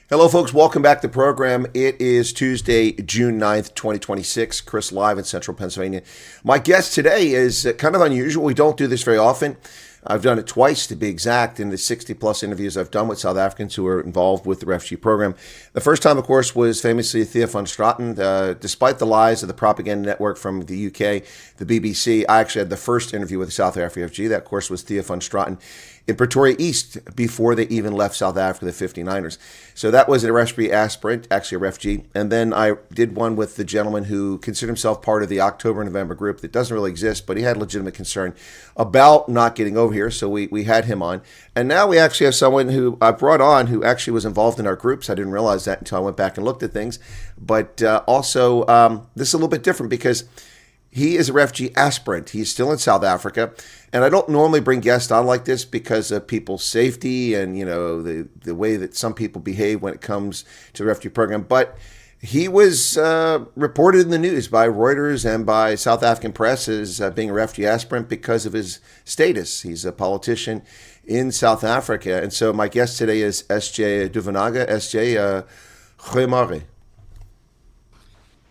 Hello, folks. Welcome back to the program. It is Tuesday, June 9th, 2026. Chris live in central Pennsylvania. My guest today is kind of unusual. We don't do this very often. I've done it twice, to be exact, in the 60-plus interviews I've done with South Africans who are involved with the refugee program. The first time, of course, was famously Thea van Straten. Despite the lies of the propaganda network from the UK, the BBC, I actually had the first interview with a South African refugee. That, of course, was Thea van Straten in Pretoria East before they even left South Africa, the 59ers. So that was a refugee aspirant, actually a refugee. And then I did one with the gentleman who considered himself part of the October-November group that doesn't really exist, but he had legitimate concern about not getting over here. So we had him on. And now we actually have someone who I brought on who actually was involved in our groups. I didn't realize that until I went back and looked at things. But also, this is a little bit different because he is a refugee aspirant. He's still in South Africa. And I don't normally bring guests on like this because of people's safety and, the way that some people behave when it comes to the refugee program. But he was reported in the news by Reuters and by South African press as being a refugee aspirant because of his status. He's a politician in South Africa. And so my guest today is S.J. Duvenaga. S.J., goeiemorgen.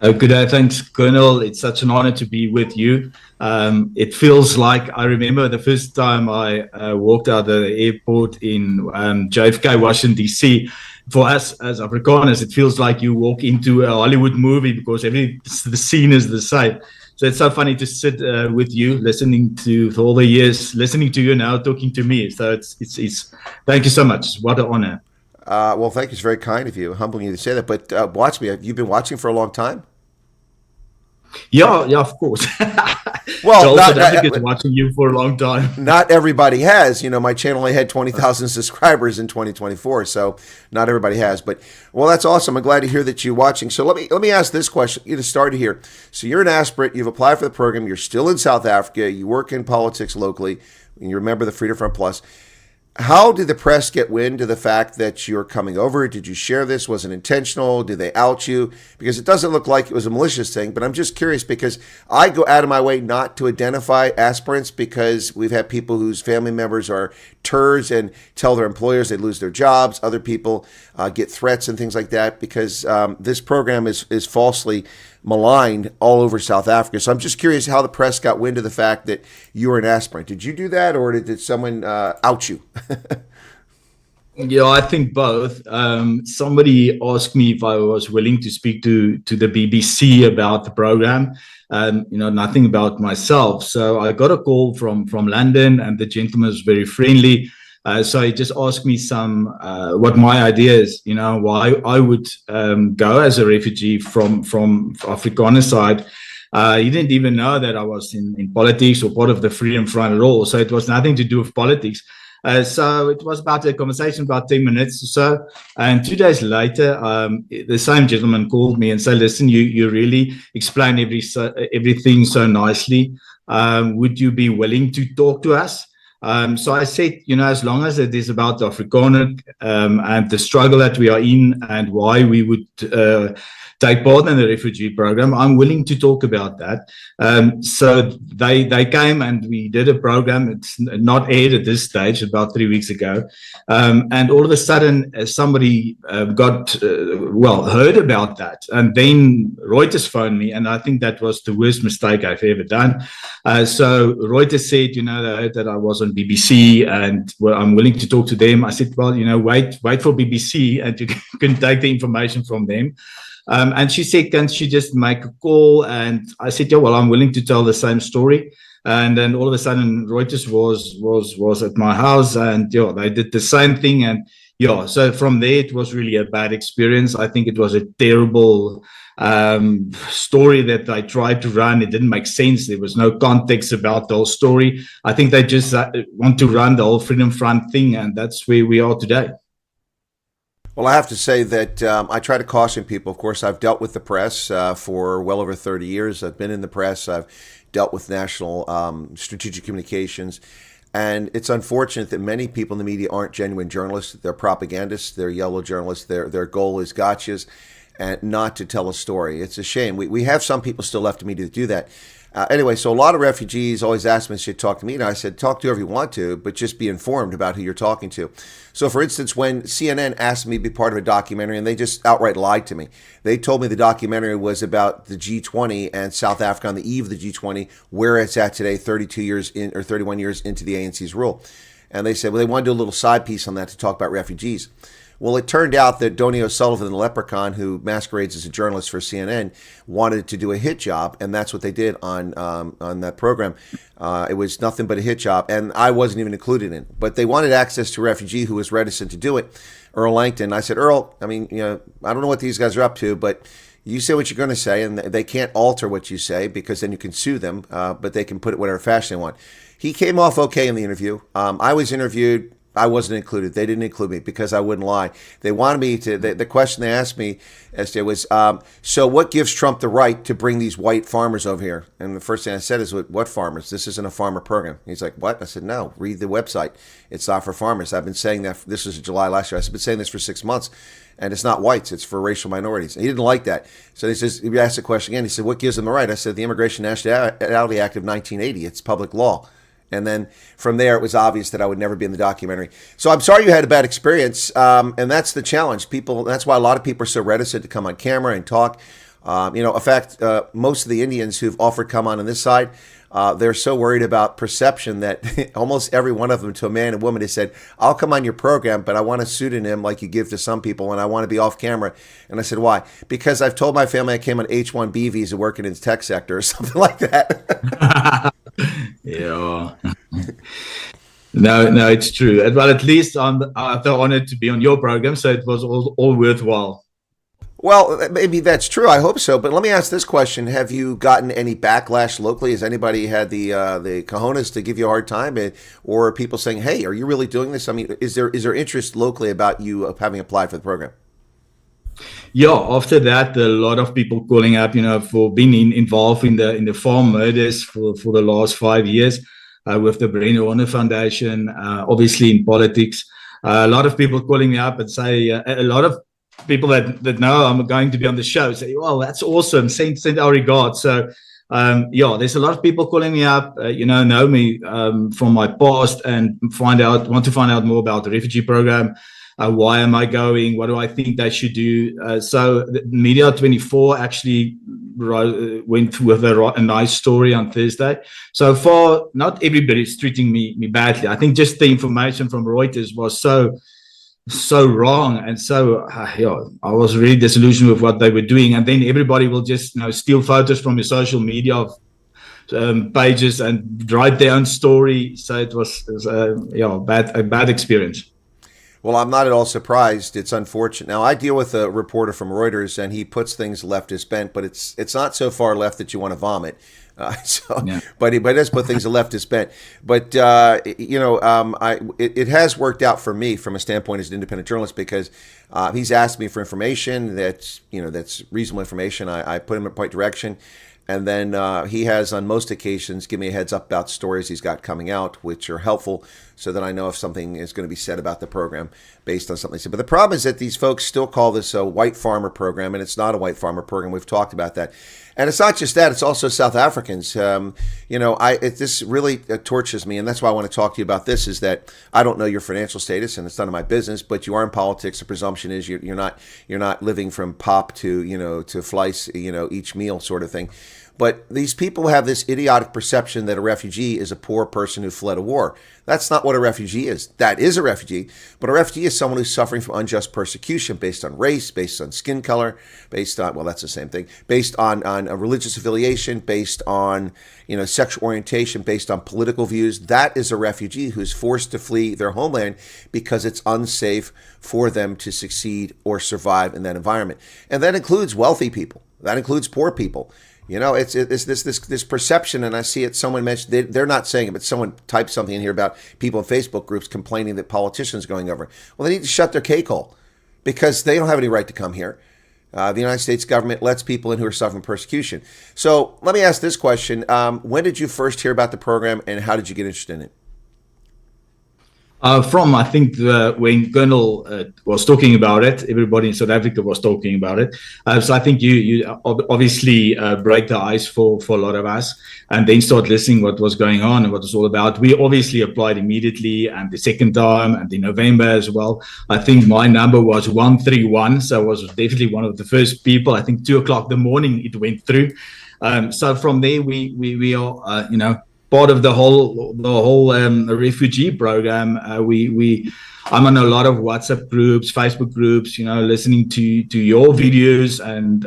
Good day, thanks, Colonel. It's such an honor to be with you. It feels like I remember the first time I walked out of the airport in JFK, Washington, D.C. For us as Afrikaners, it feels like you walk into a Hollywood movie because the scene is the same. So it's so funny to sit with you, listening to for all the years, listening to you now, talking to me. So it's thank you so much. What an honor. Well, thank you. It's very kind of you, humbling you to say that. But watch me. Have you been watching for a long time? Yeah, of course. Well, South Africa's watching you for a long time. Not everybody has. My channel only had 20,000 subscribers in 2024, so not everybody has. But well, that's awesome. I'm glad to hear that you're watching. So let me ask this question. You to start here. So you're an aspirant. You've applied for the program. You're still in South Africa. You work in politics locally. And you remember the Freedom Front Plus. How did the press get wind of the fact that you're coming over? Did you share this? Was it intentional? Did they out you? Because it doesn't look like it was a malicious thing, but I'm just curious because I go out of my way not to identify aspirants because we've had people whose family members are TERS and tell their employers they lose their jobs. Other people get threats and things like that because this program is falsely maligned all over South Africa. So I'm just curious how the press got wind of the fact that you were an aspirant. Did you do that or did someone out you? Yeah, I think both. Somebody asked me if I was willing to speak to the BBC about the program. Nothing about myself. So I got a call from London, and the gentleman was very friendly. So he just asked me what my idea is, why I would go as a refugee from Afrikaner side. He didn't even know that I was in politics or part of the Freedom Front at all. So it was nothing to do with politics. So it was about a conversation about 10 minutes or so. And 2 days later, the same gentleman called me and said, listen, you really explain everything so nicely. Would you be willing to talk to us? So I said, as long as it is about the Afrikaner and the struggle that we are in and why we would take part in the refugee program, I'm willing to talk about that. So they came and we did a program. It's not aired at this stage, about 3 weeks ago. And all of a sudden, somebody heard about that. And then Reuters phoned me, and I think that was the worst mistake I've ever done. So Reuters said, they heard that I was on BBC and I'm willing to talk to them. I said, well, wait for BBC and you can take the information from them. And she said, can she just make a call? And I said, yeah, well, I'm willing to tell the same story. And then all of a sudden Reuters was at my house and they did the same thing. And so from there, it was really a bad experience. I think it was a terrible story that I tried to run. It didn't make sense. There was no context about the whole story. I think they just want to run the whole Freedom Front thing, and that's where we are today. Well, I have to say that I try to caution people. Of course, I've dealt with the press for well over 30 years. I've been in the press. I've dealt with national strategic communications. And it's unfortunate that many people in the media aren't genuine journalists. They're propagandists. They're yellow journalists. Their goal is gotchas and not to tell a story. It's a shame. We have some people still left in media to do that. Anyway, so a lot of refugees always ask me to talk to me, and I said, talk to whoever you want to, but just be informed about who you're talking to. So, for instance, when CNN asked me to be part of a documentary, and they just outright lied to me. They told me the documentary was about the G20 and South Africa on the eve of the G20, where it's at today, 32 years in or 31 years into the ANC's rule. And they said, well, they want to do a little side piece on that to talk about refugees. Well, it turned out that Donny O'Sullivan, the leprechaun who masquerades as a journalist for CNN, wanted to do a hit job, and that's what they did on that program. It was nothing but a hit job, and I wasn't even included in it. But they wanted access to a refugee who was reticent to do it, Earl Langton. I said, Earl, I mean, I don't know what these guys are up to, but you say what you're going to say, and they can't alter what you say because then you can sue them, but they can put it whatever fashion they want. He came off okay in the interview. I was interviewed. I wasn't included. They didn't include me because I wouldn't lie. They wanted me to. The question they asked me, SJ, was, so what gives Trump the right to bring these white farmers over here? And the first thing I said is, what farmers? This isn't a farmer program. He's like, what? I said, no, read the website. It's not for farmers. I've been saying that. This was July last year. I've been saying this for 6 months. And it's not whites. It's for racial minorities. And he didn't like that. So he asked the question again. He said, what gives them the right? I said, the Immigration Nationality Act of 1980. It's public law. And then from there, it was obvious that I would never be in the documentary. So I'm sorry you had a bad experience. And that's the challenge. That's why a lot of people are so reticent to come on camera and talk. In fact, most of the Indians who've offered come on this side, they're so worried about perception that almost every one of them, to a man and woman, has said, I'll come on your program, but I want a pseudonym like you give to some people, and I want to be off camera. And I said, why? Because I've told my family I came on H-1B visa working in the tech sector or something like that. Yeah. No, it's true. Well, at least I felt honored to be on your program, so it was all worthwhile. Well, maybe that's true. I hope so. But let me ask this question: have you gotten any backlash locally? Has anybody had the cojones to give you a hard time, or are people saying, "Hey, are you really doing this?" I mean, is there interest locally about you having applied for the program? Yeah, after that, a lot of people calling up, for being involved in the farm murders for the last 5 years with the Brenner Warner Foundation, obviously in politics. A lot of people calling me up and say, a lot of people that know I'm going to be on the show say, well, that's awesome. Send our regards. So, there's a lot of people calling me up, know me from my past and want to find out more about the refugee program. Why am I going? What do I think they should do? So Media 24 actually went with a nice story on Thursday. So far, not everybody's treating me badly. I think just the information from Reuters was so wrong, and so I was really disillusioned with what they were doing. And then everybody will just steal photos from your social media pages and write their own story. So it was a bad experience. Well, I'm not at all surprised. It's unfortunate. Now, I deal with a reporter from Reuters, and he puts things leftist bent, but it's not so far left that you want to vomit. But he does put things leftist bent. But it has worked out for me from a standpoint as an independent journalist because he's asked me for information that's reasonable information. I put him in the right direction. And then he has, on most occasions, given me a heads up about stories he's got coming out, which are helpful so that I know if something is going to be said about the program based on something they said. But the problem is that these folks still call this a white farmer program, and it's not a white farmer program. We've talked about that. And it's not just that. It's also South Africans. This really tortures me, and that's why I want to talk to you about this, is that I don't know your financial status, and it's none of my business, but you are in politics. The presumption is you're not living from pop to flice, each meal sort of thing. But these people have this idiotic perception that a refugee is a poor person who fled a war. That's not what a refugee is. That is a refugee, but a refugee is someone who's suffering from unjust persecution based on race, based on skin color, based on, well, that's the same thing, based on a religious affiliation, based on sexual orientation, based on political views. That is a refugee who's forced to flee their homeland because it's unsafe for them to succeed or survive in that environment. And that includes wealthy people. That includes poor people. It's this perception, and I see it. Someone mentioned, they're not saying it, but someone typed something in here about people in Facebook groups complaining that politicians are going over. Well, they need to shut their cake hole because they don't have any right to come here. The United States government lets people in who are suffering persecution. So let me ask this question. When did you first hear about the program, and how did you get interested in it? I think when Colonel was talking about it, everybody in South Africa was talking about it. So I think you obviously break the ice for a lot of us, and then start listening what was going on and what it's all about. We obviously applied immediately, and the second time, and in November as well. I think my number was 131, so I was definitely one of the first people. I think 2 o'clock in the morning it went through. So from there, we are, part of the whole refugee program. I'm on a lot of WhatsApp groups, Facebook groups, listening to your videos and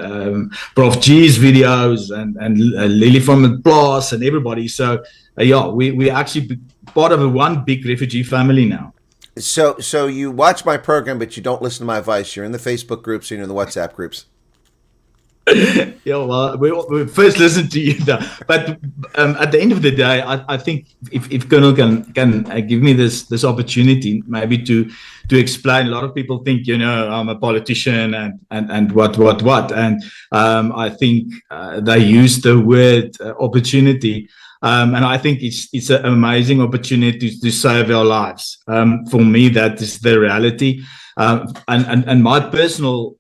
Prof G's videos and Lily from the Plus and everybody. So we actually part of one big refugee family now. So you watch my program, but you don't listen to my advice. You're in the Facebook groups, you're in the WhatsApp groups. Yeah, well, we first listen to you, though. But at the end of the day, I think if Colonel can give me this opportunity, maybe to explain. A lot of people think, I'm a politician and what, and I think they use the word opportunity, and I think it's an amazing opportunity to save our lives. For me, that is the reality, and my personal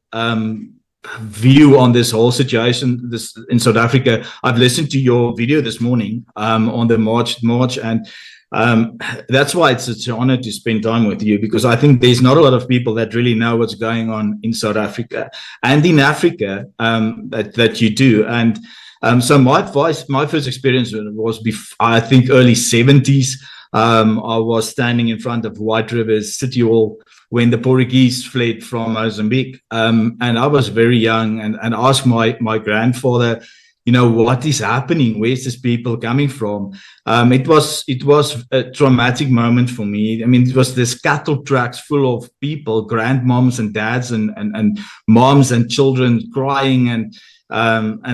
view on this whole situation in South Africa. I've listened to your video this morning on the march, and that's why it's such an honor to spend time with you, because I think there's not a lot of people that really know what's going on in South Africa and in Africa that you do. And so my first experience was I think early 70s. I was standing in front of White River's City Hall when the Portuguese fled from Mozambique. And I was very young and asked my grandfather, what is happening? Where's these people coming from? It was a traumatic moment for me. I mean, it was this cattle tracks full of people, grandmoms and dads and moms and children crying, and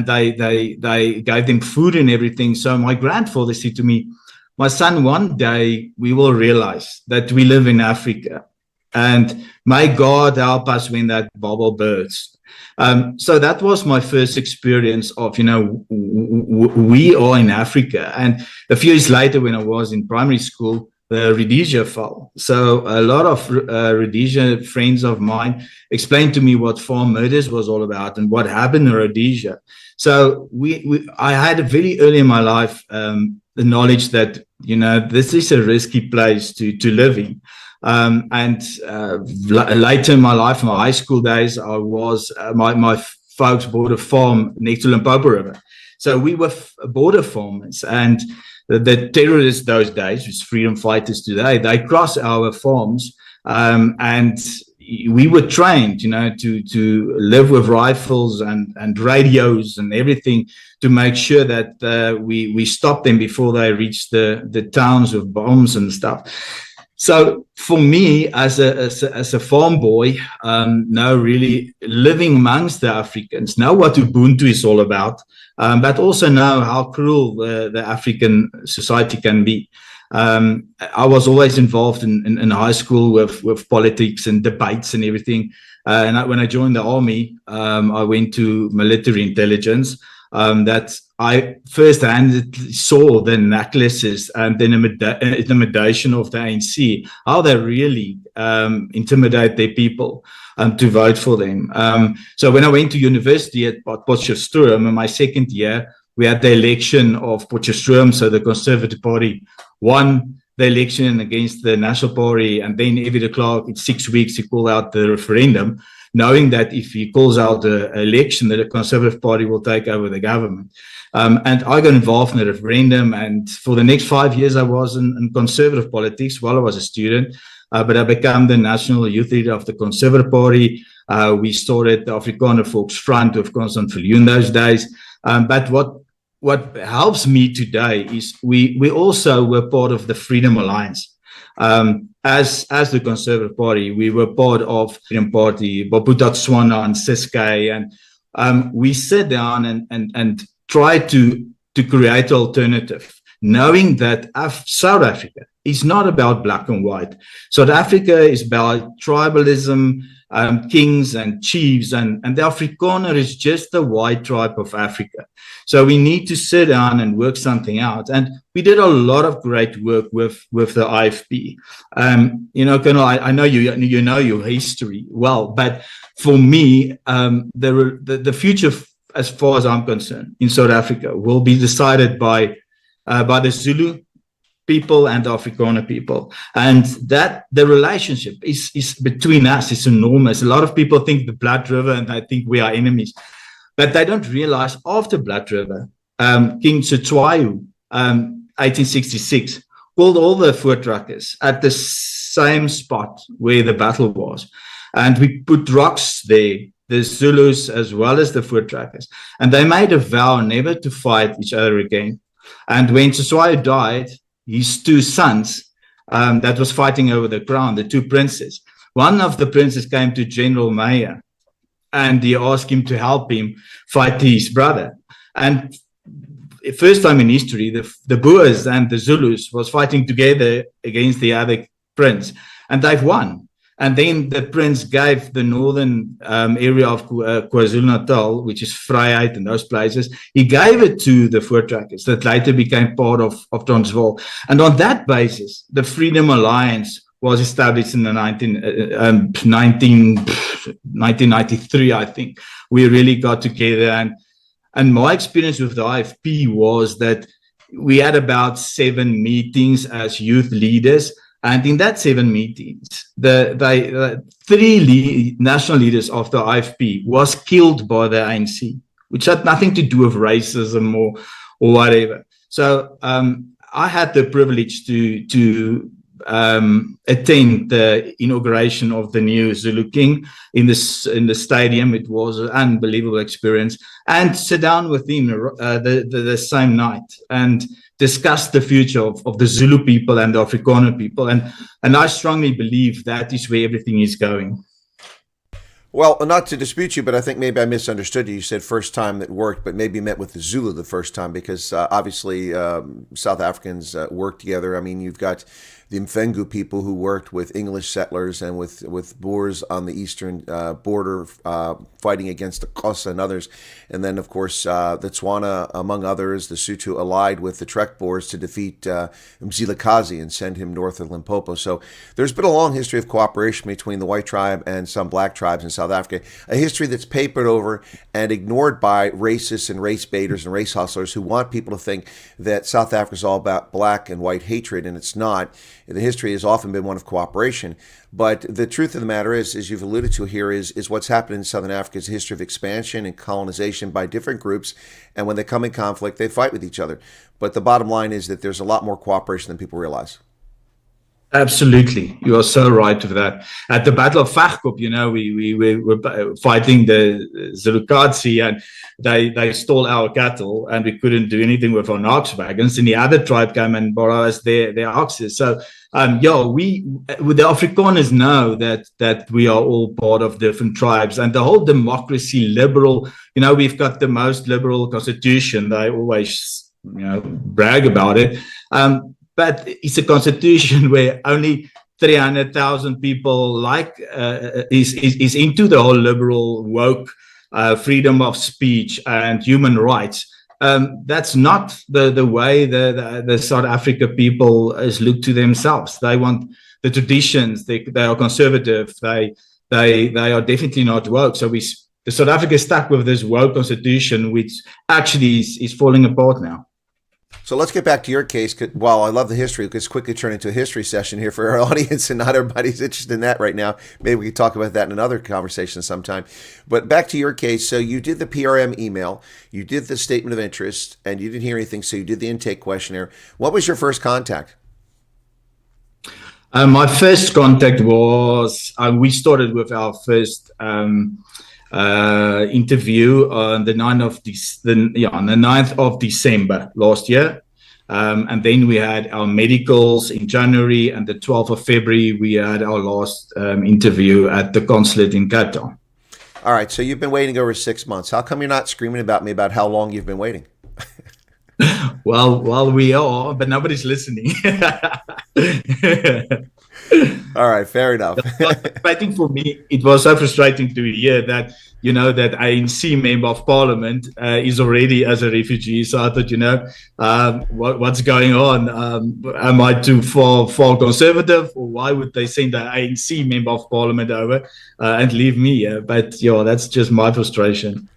they gave them food and everything. So my grandfather said to me, my son, one day we will realize that we live in Africa, and may God help us when that bubble bursts. So that was my first experience of, we are in Africa. And a few years later, when I was in primary school, the Rhodesia fell. So a lot of Rhodesia friends of mine explained to me what farm murders was all about and what happened in Rhodesia. So I had very early in my life the knowledge that, this is a risky place to live in. And later in my life, my high school days, I was my folks bought a farm next to Limpopo River. So we were border farmers, and the terrorists those days, which freedom fighters today, they cross our farms, and we were trained, to live with rifles and radios and everything to make sure that we stop them before they reach the towns with bombs and stuff. So for me, as a farm boy, now really living amongst the Africans, know what Ubuntu is all about, but also know how cruel the African society can be. I was always involved in high school with politics and debates and everything. And when I joined the army, I went to military intelligence. That I first-hand saw the necklaces and the intimidation of the ANC, how they really intimidate their people to vote for them. So when I went to university at Potchefstroom in my second year, we had the election of Potchefstroom, so the Conservative Party won the election against the National Party, and then every de Klerk in 6 weeks he called out the referendum, knowing that if he calls out the election, that the Conservative Party will take over the government. And I got involved in the referendum, and for the next 5 years, I was in conservative politics while I was a student, but I became the national youth leader of the Conservative Party. We started the Afrikaner Volksfront with Constant Viljoen those days. But what helps me today is we also were part of the Freedom Alliance. As the Conservative Party, we were part of Freedom Party, Bophuthatswana and Ciskei, and we sat down and tried to create an alternative, knowing that South Africa is not about black and white. South Africa is about tribalism, kings and chiefs, and the Afrikaner is just the white tribe of Africa. So we need to sit down and work something out. And we did a lot of great work with the IFP. Colonel, I know you know your history well, but for me, the future, as far as I'm concerned, in South Africa will be decided by the Zulu people and the Afrikaner people, and that the relationship is between us is enormous. A lot of people think the Blood River and I think we are enemies, but they don't realize after Blood River, King Cetshwayo, 1866, called all the voortrekkers at the same spot where the battle was, and we put rocks there, the Zulus as well as the voortrekkers, and they made a vow never to fight each other again. And when Cetshwayo died, his two sons that was fighting over the crown, the two princes, one of the princes came to General Meyer and he asked him to help him fight his brother. And first time in history, the Boers and the Zulus was fighting together against the other prince, and they've won. And then the prince gave the northern area of KwaZulu-Natal, which is Vryheid and those places, he gave it to the voortrekkers that later became part of Transvaal. And on that basis, the Freedom Alliance was established in the 1993, I think. We really got together. And my experience with the IFP was that we had about 7 meetings as youth leaders. And in that 7 meetings, the 3 national leaders of the IFP was killed by the ANC, which had nothing to do with racism or whatever. So I had the privilege to attend the inauguration of the new Zulu King in the stadium. It was an unbelievable experience, and sit down with him the same night and discuss the future of the Zulu people and the Afrikaner people. And I strongly believe that is where everything is going. Well, not to dispute you, but I think maybe I misunderstood you. You said first time that worked, but maybe you met with the Zulu the first time, because obviously South Africans work together. I mean, you've got the Mfengu people who worked with English settlers and with Boers on the eastern border fighting against the Xhosa and others. And then, of course, the Tswana, among others, the Sotho allied with the Trek Boers to defeat Mzilikazi and send him north of Limpopo. So there's been a long history of cooperation between the white tribe and some black tribes in South Africa, a history that's papered over and ignored by racists and race baiters and race hustlers who want people to think that South Africa is all about black and white hatred, and it's not. The history has often been one of cooperation. But the truth of the matter is, as you've alluded to here, is what's happened in Southern Africa is a history of expansion and colonization by different groups. And when they come in conflict, they fight with each other. But the bottom line is that there's a lot more cooperation than people realize. Absolutely. You are so right with that. At the Battle of Vegkop, we were fighting the Zulukazi, and they stole our cattle, and we couldn't do anything with our ox wagons, and the other tribe came and borrowed us their oxes. So, the Afrikaners know that we are all part of different tribes, and the whole democracy, liberal, we've got the most liberal constitution. They always, brag about it. But it's a constitution where only 300,000 people is into the whole liberal, woke, freedom of speech and human rights. That's not the way the South Africa people is looked to themselves. They want the traditions. They are conservative. They are definitely not woke. So the South Africa is stuck with this woke constitution, which actually is falling apart now. So let's get back to your case. While I love the history, let's quickly turn into a history session here for our audience, and not everybody's interested in that right now. Maybe we could talk about that in another conversation sometime. But back to your case. So you did the PRM email, you did the statement of interest, and you didn't hear anything, so you did the intake questionnaire. What was your first contact? My first contact was, we started with our first interview on the 9th of December last year. And then we had our medicals in January, and the 12th of February, we had our last interview at the consulate in Cape Town. All right. So you've been waiting over 6 months. How come you're not screaming about me about how long you've been waiting? Well, we are, but nobody's listening. All right, fair enough. I think for me, it was so frustrating to hear that, that ANC member of parliament is already as a refugee. So I thought, what's going on? Am I too far conservative, or why would they send an ANC member of parliament over and leave me? But that's just my frustration.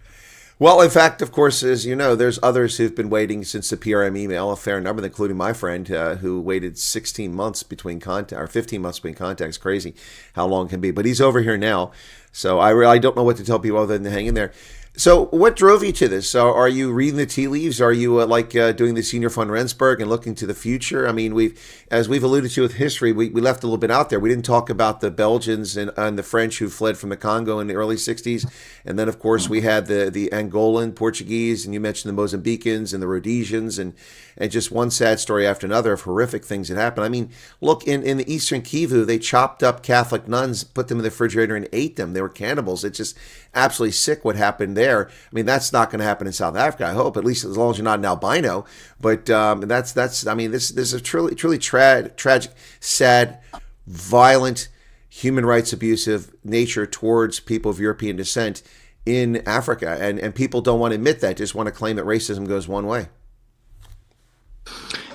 Well, in fact, of course, as you know, there's others who've been waiting since the PRM email, a fair number, including my friend, who waited 16 months between contact, or 15 months between contacts. Crazy how long it can be. But he's over here now, so I don't know what to tell people other than to hang in there. So what drove you to this? So are you reading the tea leaves? Are you doing the Senior Fund Rendsburg and looking to the future? I mean, as we've alluded to with history, we left a little bit out there. We didn't talk about the Belgians and the French who fled from the Congo in the early 60s. And then, of course, we had the Angolan Portuguese, and you mentioned the Mozambicans and the Rhodesians, and just one sad story after another of horrific things that happened. I mean, look, in the Eastern Kivu, they chopped up Catholic nuns, put them in the refrigerator, and ate them. They were cannibals. It's just absolutely sick what happened there. I mean, that's not going to happen in South Africa, I hope, at least as long as you're not an albino. But that's I mean, this is a truly tragic, sad, violent, human rights abusive nature towards people of European descent in Africa. And people don't want to admit that, just want to claim that racism goes one way.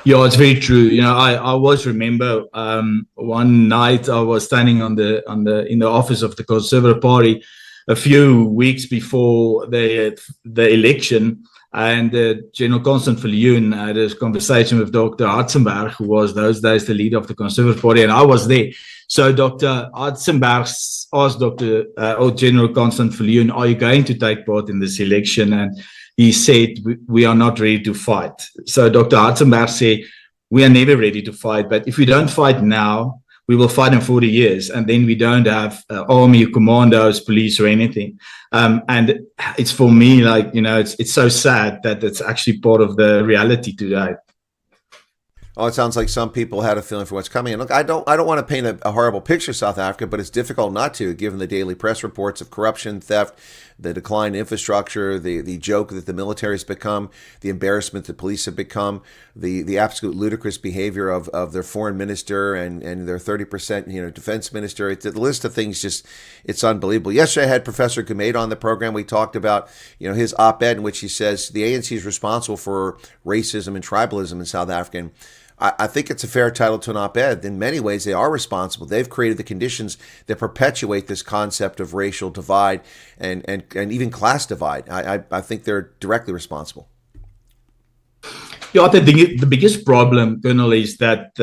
Yeah, it's very true. I always remember one night I was standing in the office of the Conservative Party a few weeks before the election, and General Constant Viljoen had a conversation with Dr. Hartzenberg, who was those days the leader of the Conservative Party, and I was there. So Dr. Hartzenberg asked General Constant Viljoen, "Are you going to take part in this election?" And he said, "We are not ready to fight." So Dr. Hartzenberg said, "We are never ready to fight, but if we don't fight now, we will fight in 40 years, and then we don't have army, commandos, police, or anything." And it's for me, it's so sad that it's actually part of the reality today. Oh, it sounds like some people had a feeling for what's coming. And look, I don't want to paint a horrible picture of South Africa, but it's difficult not to, given the daily press reports of corruption, theft, the decline in infrastructure, the joke that the military has become, the embarrassment the police have become, the absolute ludicrous behavior of their foreign minister and their 30% defense minister. The list of things it's unbelievable. Yesterday I had Professor Gumede on the program. We talked about his op-ed in which he says the ANC is responsible for racism and tribalism in South Africa. And I think it's a fair title to an op-ed. In many ways, they are responsible. They've created the conditions that perpetuate this concept of racial divide and even class divide. I think they're directly responsible. Yeah, I think the biggest problem, Colonel, is that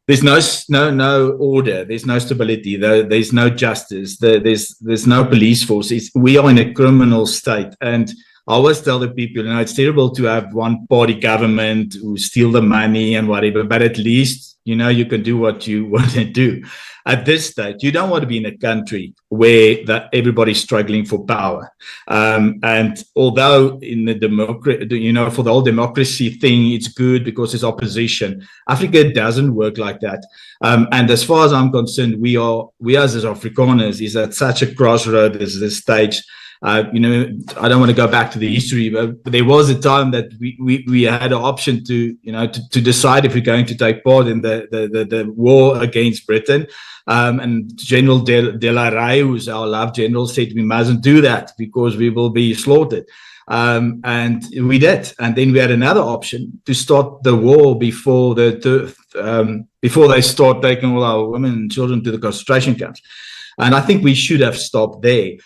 there's no order, there's no stability, there's no justice, there's no police force. We are in a criminal state, and I always tell the people, it's terrible to have one party government who steal the money and whatever, but at least, you can do what you want to do. At this stage, you don't want to be in a country where everybody's struggling for power. And although in the for the whole democracy thing, it's good because there's opposition. Africa doesn't work like that. And as far as I'm concerned, we as Afrikaners is at such a crossroad at this stage. I don't want to go back to the history, but there was a time that we had an option to decide if we're going to take part in the war against Britain. And General De La Rey, who's our love general, said we mustn't do that because we will be slaughtered. And we did. And then we had another option to start the war before they start taking all our women and children to the concentration camps. And I think we should have stopped there.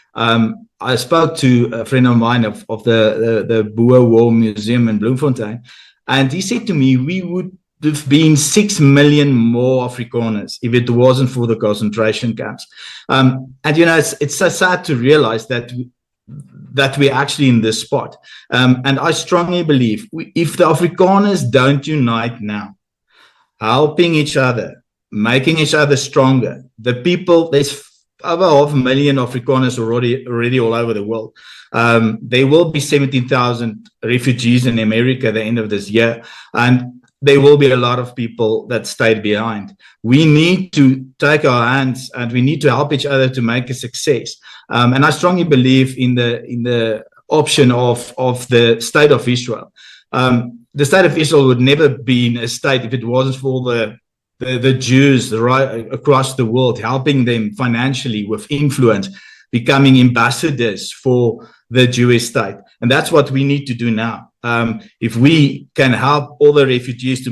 I spoke to a friend of mine of the Boer War Museum in Bloemfontein, and he said to me, we would have been 6 million more Afrikaners if it wasn't for the concentration camps. And it's so sad to realize that we're actually in this spot. And I strongly believe if the Afrikaners don't unite now, helping each other, making each other stronger, there's over 500,000 Afrikaners already all over the world. There will be 17,000 refugees in America at the end of this year, and there will be a lot of people that stayed behind. We need to take our hands and we need to help each other to make a success. And I strongly believe in the option of the state of Israel. The state of Israel would never be a state if it wasn't for the Jews right across the world, helping them financially with influence, becoming ambassadors for the Jewish state. And that's what we need to do now. If we can help all the refugees to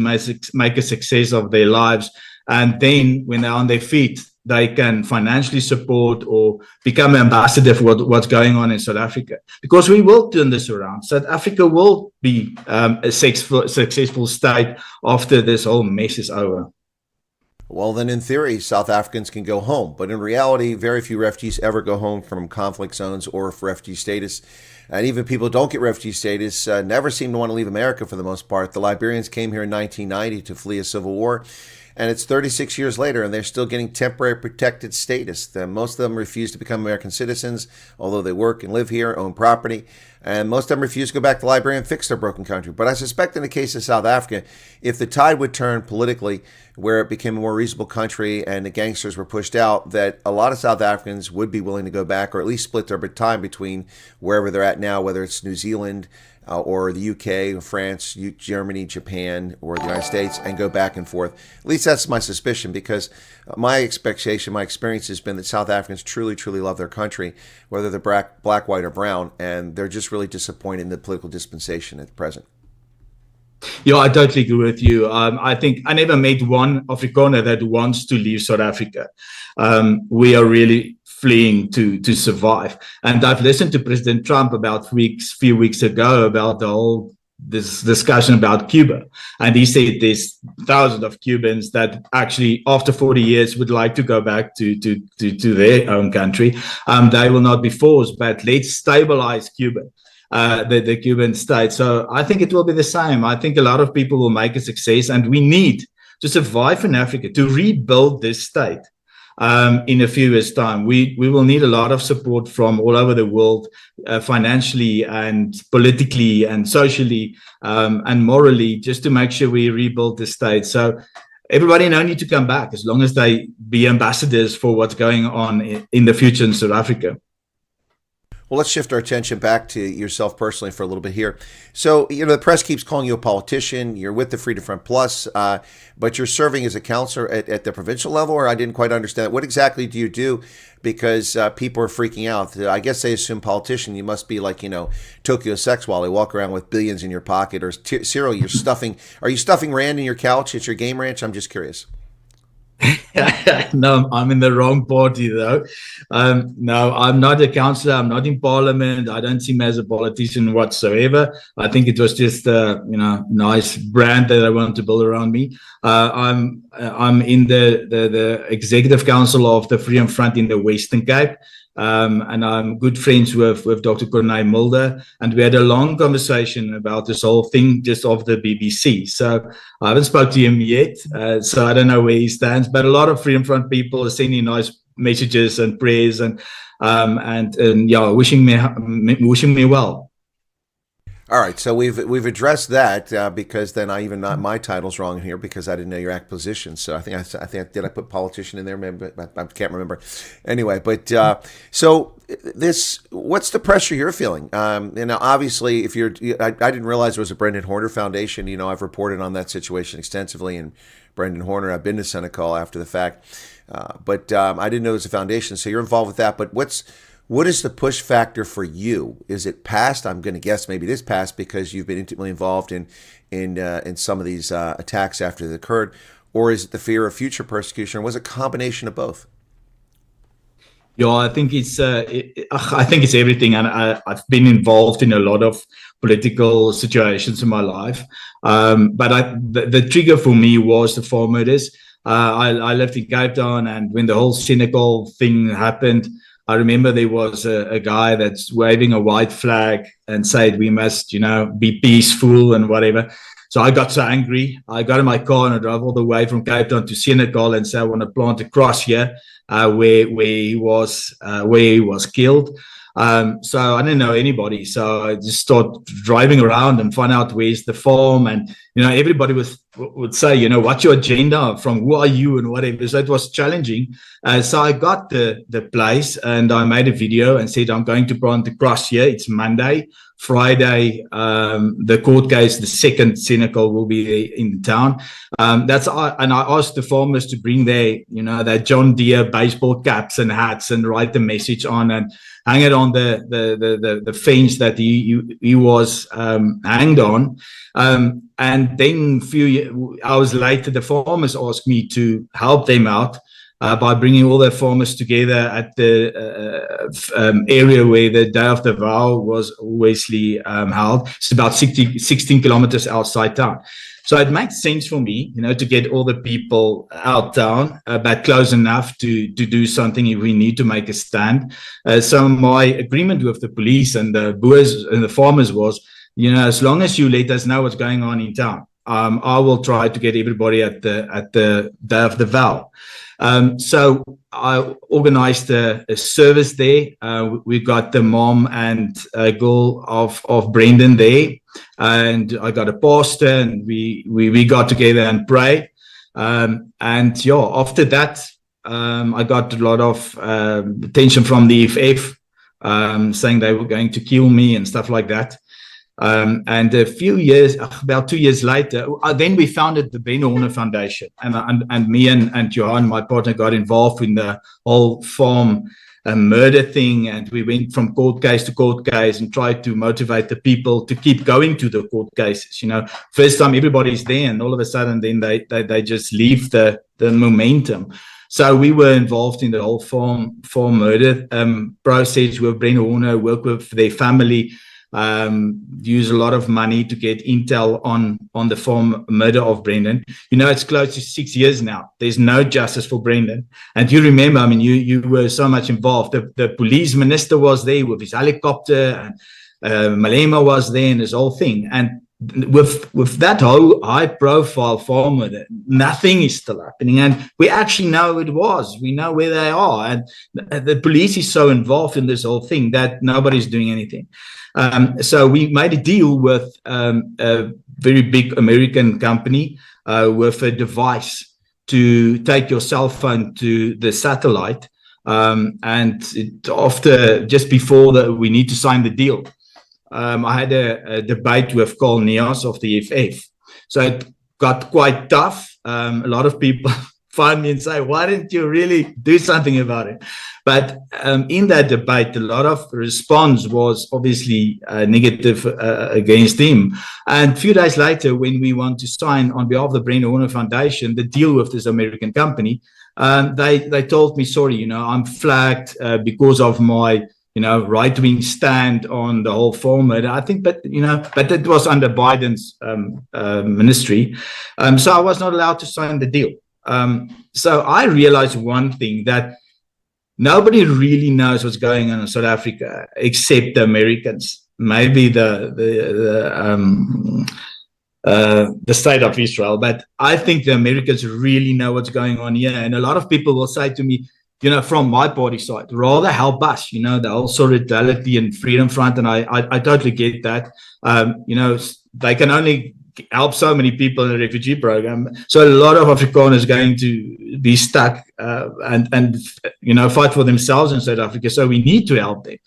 make a success of their lives, and then when they're on their feet, they can financially support or become an ambassador for what's going on in South Africa. Because we will turn this around. South Africa will be a successful state after this whole mess is over. Well, then in theory, South Africans can go home. But in reality, very few refugees ever go home from conflict zones or for refugee status. And even people who don't get refugee status never seem to want to leave America for the most part. The Liberians came here in 1990 to flee a civil war. And it's 36 years later, and they're still getting temporary protected status. Most of them refuse to become American citizens, although they work and live here, own property. And most of them refuse to go back to Liberia and fix their broken country. But I suspect in the case of South Africa, if the tide would turn politically, where it became a more reasonable country and the gangsters were pushed out, that a lot of South Africans would be willing to go back, or at least split their time between wherever they're at now, whether it's New Zealand, or the UK, or France, Germany, Japan, or the United States, and go back and forth. At least that's my suspicion, because my expectation, my experience has been that South Africans truly, truly love their country, whether they're black, white, or brown, and they're just really disappointed in the political dispensation at present. Yeah, I totally agree with you. I think I never met one Afrikaner that wants to leave South Africa. We are really fleeing to survive. And I've listened to President Trump about few weeks ago about this discussion about Cuba. And he said there's thousands of Cubans that actually after 40 years would like to go back to their own country. They will not be forced, but let's stabilize Cuba. The Cuban state. So I think it will be the same. I think a lot of people will make a success, and we need to survive in Africa, to rebuild this state in a few years' time. We will need a lot of support from all over the world, financially and politically and socially and morally, just to make sure we rebuild the state. So everybody now need to come back, as long as they be ambassadors for what's going on in the future in South Africa. Well, let's shift our attention back to yourself personally for a little bit here. So, the press keeps calling you a politician. You're with the Freedom Front Plus, but you're serving as a counselor at the provincial level, or I didn't quite understand. What exactly do you do? Because people are freaking out. I guess they assume politician, you must be like, Tokyo Sex while they walk around with billions in your pocket, or Cyril, are you stuffing Rand in your couch at your game ranch? I'm just curious. No, I'm in the wrong party though. No, I'm not a councillor. I'm not in parliament. I don't see me as a politician whatsoever. I think it was just a nice brand that I wanted to build around me. I'm in the executive council of the Freedom Front in the Western Cape. And I'm good friends with Dr. Corneille Mulder, and we had a long conversation about this whole thing just off the BBC. So I haven't spoken to him yet, so I don't know where he stands. But a lot of Freedom Front people are sending nice messages and prayers and wishing me well. All right, so we've addressed that because then my title's wrong here because I didn't know your acquisition. So I think did I put politician in there? Maybe I can't remember. Anyway, but so what's the pressure you're feeling? And now obviously, I didn't realize there was a Brendan Horner Foundation. I've reported on that situation extensively, and Brendan Horner, I've been to Senegal after the fact, but I didn't know there was a foundation. So you're involved with that, but what is the push factor for you? Is it past? I'm going to guess maybe it is past because you've been intimately involved in some of these attacks after they occurred, or is it the fear of future persecution, or was it a combination of both? Yeah, I think it's everything, and I've been involved in a lot of political situations in my life. But the trigger for me was the farm murders. I lived in Cape Town, and when the whole Senegal thing happened, I remember there was a guy that's waving a white flag and said we must, be peaceful and whatever. So I got so angry. I got in my car and I drove all the way from Cape Town to Senegal and said I want to plant a cross here where he was killed. So I didn't know anybody. So I just started driving around and find out where's the farm. And everybody would say, what's your agenda, from who are you and whatever. So it was challenging. So I got the place and I made a video and said, I'm going to plant the cross here. It's Monday. Friday, the court case, the second Senecal will be in town. And I asked the farmers to bring their John Deere baseball caps and hats and write the message on and hang it on the fence that he was hanged on. And then a few hours later, the farmers asked me to help them out by bringing all the farmers together at the area where the Day of the Vow was obviously held. It's about 16 kilometers outside town. So it makes sense for me, to get all the people out town, but close enough to do something if we need to make a stand. So my agreement with the police and the boers and the farmers was, as long as you let us know what's going on in town, I will try to get everybody at the Day of the Vow. So I organized a service there. We got the mom and girl of Brendan there, and I got a pastor, and we got together and prayed. After that, I got a lot of attention from the FF, saying they were going to kill me and stuff like that. And a few years, about 2 years later, then we founded the Ben Horner Foundation, and me and Johan, my partner, got involved in the whole farm murder thing, and we went from court case to court case and tried to motivate the people to keep going to the court cases. First time everybody's there, and all of a sudden then they just leave the momentum. So we were involved in the whole farm murder process with Ben Horner, work with their family. Use a lot of money to get intel on the farm murder of Brendan. It's close to 6 years now. There's no justice for Brendan. And you remember, you were so much involved. The police minister was there with his helicopter, and Malema was there, and this whole thing. And with that whole high-profile farm murder, nothing is still happening. And we actually know it was. We know where they are. And the police is so involved in this whole thing that nobody's doing anything. So we made a deal with a very big American company with a device to take your cell phone to the satellite. Just before we need to sign the deal, I had a debate with Carl Neas of the FF. So it got quite tough. A lot of people find me and say, why didn't you really do something about it? But in that debate, a lot of response was obviously negative against him. And a few days later, when we want to sign on behalf of the Brendan Horner Foundation the deal with this American company, they told me, sorry, I'm flagged because of my right-wing stand on the whole farm murder. I think, but it was under Biden's ministry. So I was not allowed to sign the deal. So I realized one thing, that nobody really knows what's going on in South Africa except the Americans, maybe the state of Israel. But I think the Americans really know what's going on here. And a lot of people will say to me, from my party side, rather help us, the whole solidarity and freedom front. And I totally get that. They can only help so many people in the refugee program. So a lot of Afrikaners going to be stuck and fight for themselves in South Africa. So we need to help them.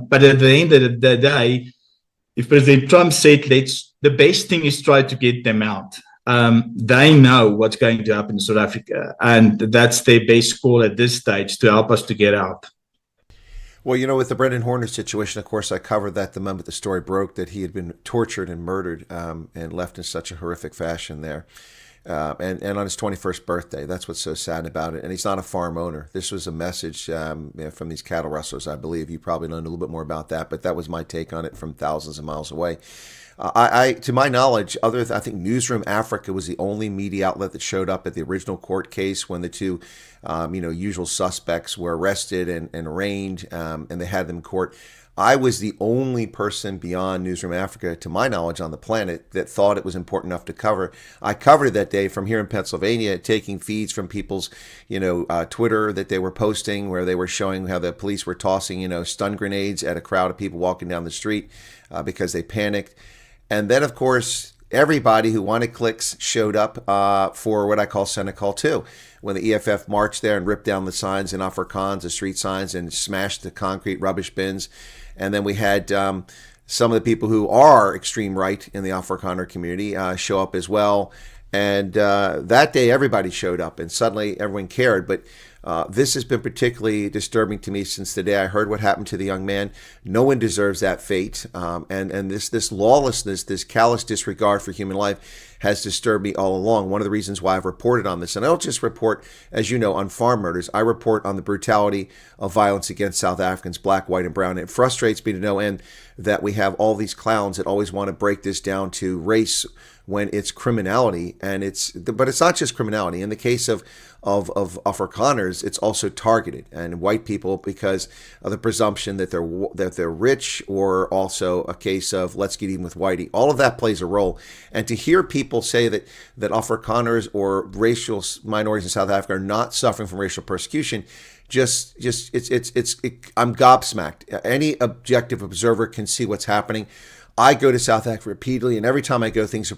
But at the end of the day, if President Trump said, the best thing is try to get them out. They know what's going to happen in South Africa, and that's their best call at this stage, to help us to get out. Well, with the Brendan Horner situation, of course, I covered that the moment the story broke, that he had been tortured and murdered and left in such a horrific fashion there. And on his 21st birthday. That's what's so sad about it. And he's not a farm owner. This was a message from these cattle rustlers, I believe. You probably know a little bit more about that, but that was my take on it from thousands of miles away. To my knowledge, I think Newsroom Africa was the only media outlet that showed up at the original court case when the two, usual suspects were arrested and arraigned, and they had them in court. I was the only person beyond Newsroom Africa, to my knowledge, on the planet that thought it was important enough to cover. I covered it that day from here in Pennsylvania, taking feeds from people's, Twitter that they were posting, where they were showing how the police were tossing, stun grenades at a crowd of people walking down the street because they panicked. And then, of course, everybody who wanted clicks showed up for what I call Senecal 2. When the EFF marched there and ripped down the signs in Afrikaans, the street signs, and smashed the concrete rubbish bins. And then we had some of the people who are extreme right in the Afrikaner community show up as well. And that day, everybody showed up, and suddenly everyone cared. But this has been particularly disturbing to me since the day I heard what happened to the young man. No one deserves that fate. And this lawlessness, this callous disregard for human life has disturbed me all along. One of the reasons why I've reported on this, and I don't just report, as you know, on farm murders. I report on the brutality of violence against South Africans, black, white, and brown. It frustrates me to no end that we have all these clowns that always want to break this down to race when it's criminality, but it's not just criminality. In the case of Afrikaners, it's also targeted, and white people because of the presumption that they're rich, or also a case of let's get even with whitey. All of that plays a role, and to hear people say that Afrikaners or racial minorities in South Africa are not suffering from racial persecution, I'm gobsmacked. Any objective observer can see what's happening. I go to South Africa repeatedly, and every time I go, things are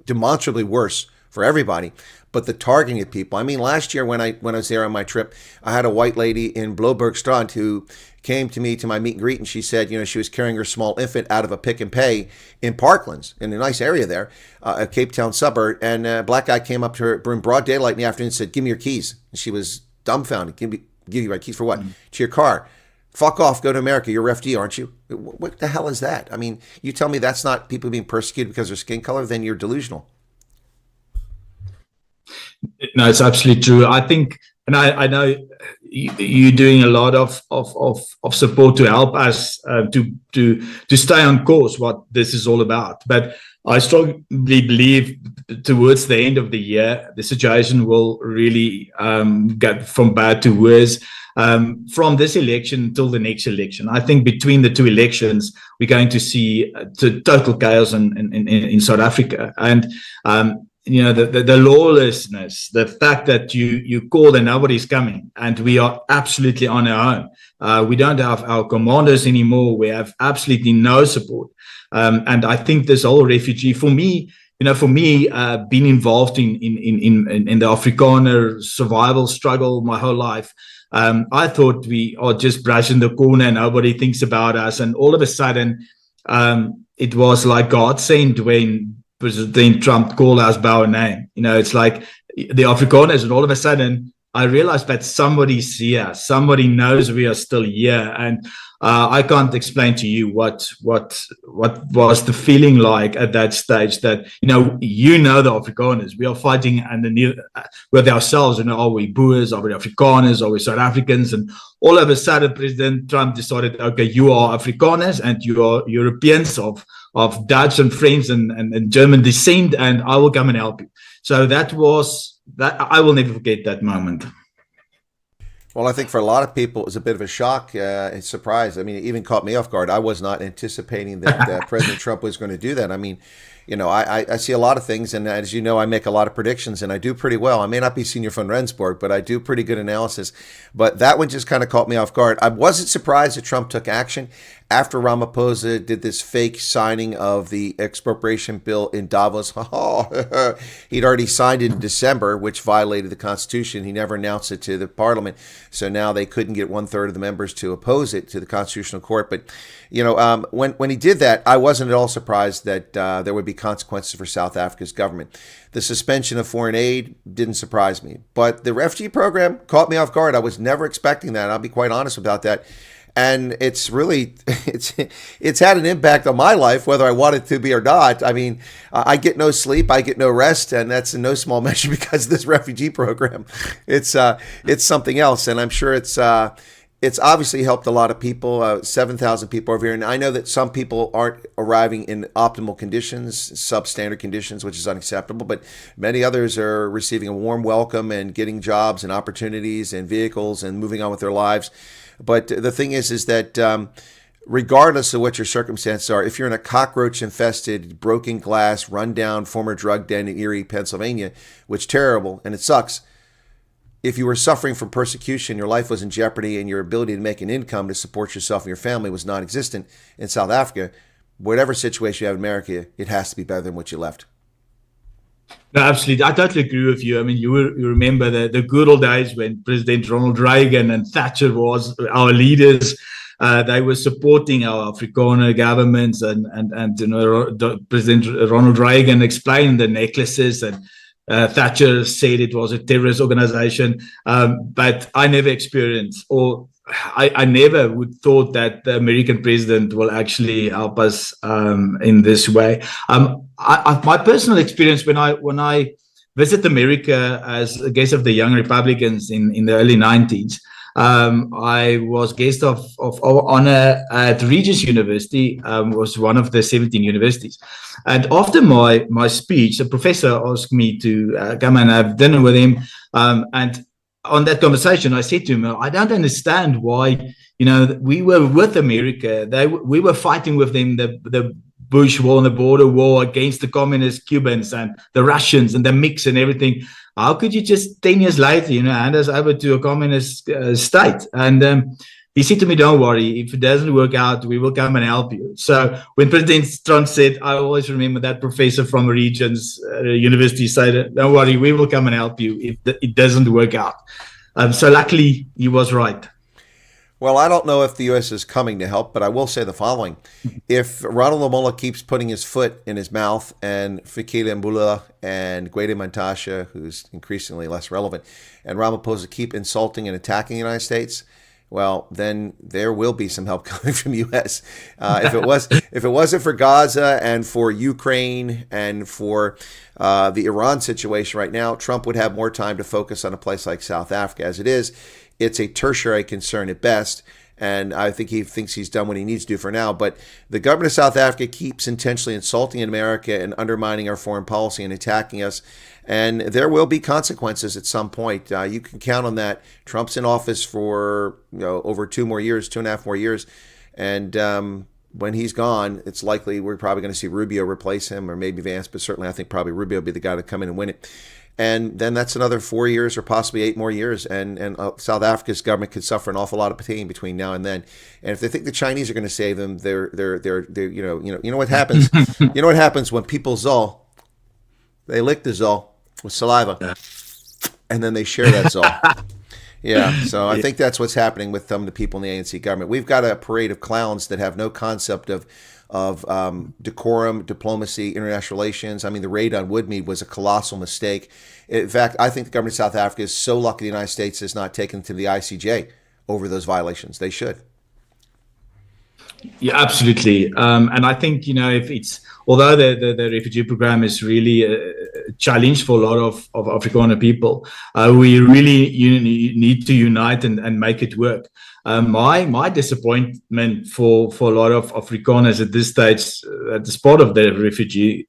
demonstrably worse for everybody. But the targeting of people. I mean, last year when I was there on my trip, I had a white lady in Blobergstrand who came to me to my meet and greet, and she said, she was carrying her small infant out of a Pick and Pay in Parklands, in a nice area there, a Cape Town suburb. And a black guy came up to her in broad daylight in the afternoon and said, "Give me your keys." And she was dumbfounded. Give you my keys for what? To your car. Fuck off, go to America. You're a refugee, aren't you? What the hell is that? I mean, you tell me that's not people being persecuted because of their skin color, then you're delusional. No, it's absolutely true. I think, and I know you're doing a lot of support to help us to stay on course what this is all about. But I strongly believe towards the end of the year, the situation will really get from bad to worse. From this election until the next election, I think between the two elections, we're going to see total chaos in South Africa. And the lawlessness, the fact that you call and nobody's coming, and we are absolutely on our own. We don't have our commanders anymore. We have absolutely no support. And I think this whole refugee, for me, being involved in the Afrikaner survival struggle my whole life, I thought we are just brushing the corner and nobody thinks about us. And all of a sudden, it was like God sent when President Trump called us by our name. It's like the Afrikaners, and all of a sudden, I realized that somebody's here. Somebody knows we are still here. And I can't explain to you what was the feeling like at that stage that, the Afrikaners, we are fighting underneath with ourselves, are we Boers, are we Afrikaners, are we South Africans? And all of a sudden, President Trump decided, okay, you are Afrikaners and you are Europeans of Dutch and French and German descent, and I will come and help you. So that I will never forget that moment. Well, I think for a lot of people, it was a bit of a shock, a surprise. I mean, it even caught me off guard. I was not anticipating that President Trump was going to do that. I mean, I see a lot of things, and as you know, I make a lot of predictions, and I do pretty well. I may not be senior von Rensburg, but I do pretty good analysis. But that one just kind of caught me off guard. I wasn't surprised that Trump took action after Ramaphosa did this fake signing of the expropriation bill in Davos. He'd already signed it in December, which violated the Constitution. He never announced it to the Parliament, so now they couldn't get 1/3 of the members to oppose it to the Constitutional Court. But when he did that, I wasn't at all surprised that there would be consequences for South Africa's government. The suspension of foreign aid didn't surprise me, but the refugee program caught me off guard. I was never expecting that. I'll be quite honest about that. And it's really, it's had an impact on my life, whether I want it to be or not. I mean, I get no sleep, I get no rest, and that's in no small measure because of this refugee program. It's something else, and I'm sure it's obviously helped a lot of people. 7,000 people over here, and I know that some people aren't arriving in optimal conditions, substandard conditions, which is unacceptable. But many others are receiving a warm welcome and getting jobs and opportunities and vehicles and moving on with their lives. But the thing is that regardless of what your circumstances are, if you're in a cockroach-infested, broken glass, run-down former drug den in Erie, Pennsylvania, which is terrible and it sucks, if you were suffering from persecution, your life was in jeopardy, and your ability to make an income to support yourself and your family was non-existent in South Africa, whatever situation you have in America, it has to be better than what you left. No, absolutely. I totally agree with you. I mean, you remember the good old days when President Ronald Reagan and Thatcher was our leaders. They were supporting our Afrikaner governments, and President Ronald Reagan explained the necklaces, and Thatcher said it was a terrorist organization. But I never experienced, or I never would thought that the American president will actually help us in this way. My personal experience when I visit America as a guest of the Young Republicans in the early 90s, I was guest of honor at Regis University, was one of the 17 universities. And after my speech, a professor asked me to come and have dinner with him. And on that conversation, I said to him, I don't understand why, we were with America. We were fighting with them, the Bush war and the border war against the communist Cubans and the Russians and the mix and everything. How could you just 10 years later, hand us over to a communist state? And he said to me, don't worry, if it doesn't work out, we will come and help you. So when President Trump said, I always remember that professor from Regents University said, don't worry, we will come and help you if it doesn't work out. So luckily, he was right. Well, I don't know if the U.S. is coming to help, but I will say the following. If Ronald Lamola keeps putting his foot in his mouth, and Fikile Mbula and Gwede Mantashe, who's increasingly less relevant, and Ramaphosa keep insulting and attacking the United States, well, then there will be some help coming from the U.S. If it wasn't for Gaza and for Ukraine and for the Iran situation right now, Trump would have more time to focus on a place like South Africa. As it is, it's a tertiary concern at best, and I think he thinks he's done what he needs to do for now. But the government of South Africa keeps intentionally insulting America and undermining our foreign policy and attacking us, and there will be consequences at some point. You can count on that. Trump's in office for over 2.5 more years, and when he's gone, it's likely we're probably going to see Rubio replace him, or maybe Vance, but certainly I think probably Rubio will be the guy to come in and win it. And then that's another 4 years or possibly 8 more years. And South Africa's government could suffer an awful lot of pain between now and then. And if they think the Chinese are going to save them, they're you know what happens? You know what happens when people zol? They lick the zol with saliva, and then they share that zol. Yeah, so I think that's what's happening with some of the people in the ANC government. We've got a parade of clowns that have no concept of decorum, diplomacy, international relations. I mean, the raid on Woodmead was a colossal mistake. In fact, I think the government of South Africa is so lucky the United States has not taken to the ICJ over those violations. They should. Yeah, absolutely. And I think, if it's, although the refugee program is really a challenge for a lot of Afrikaner people, we really need to unite and make it work. My disappointment for a lot of Afrikaners at this stage, at the start of the refugee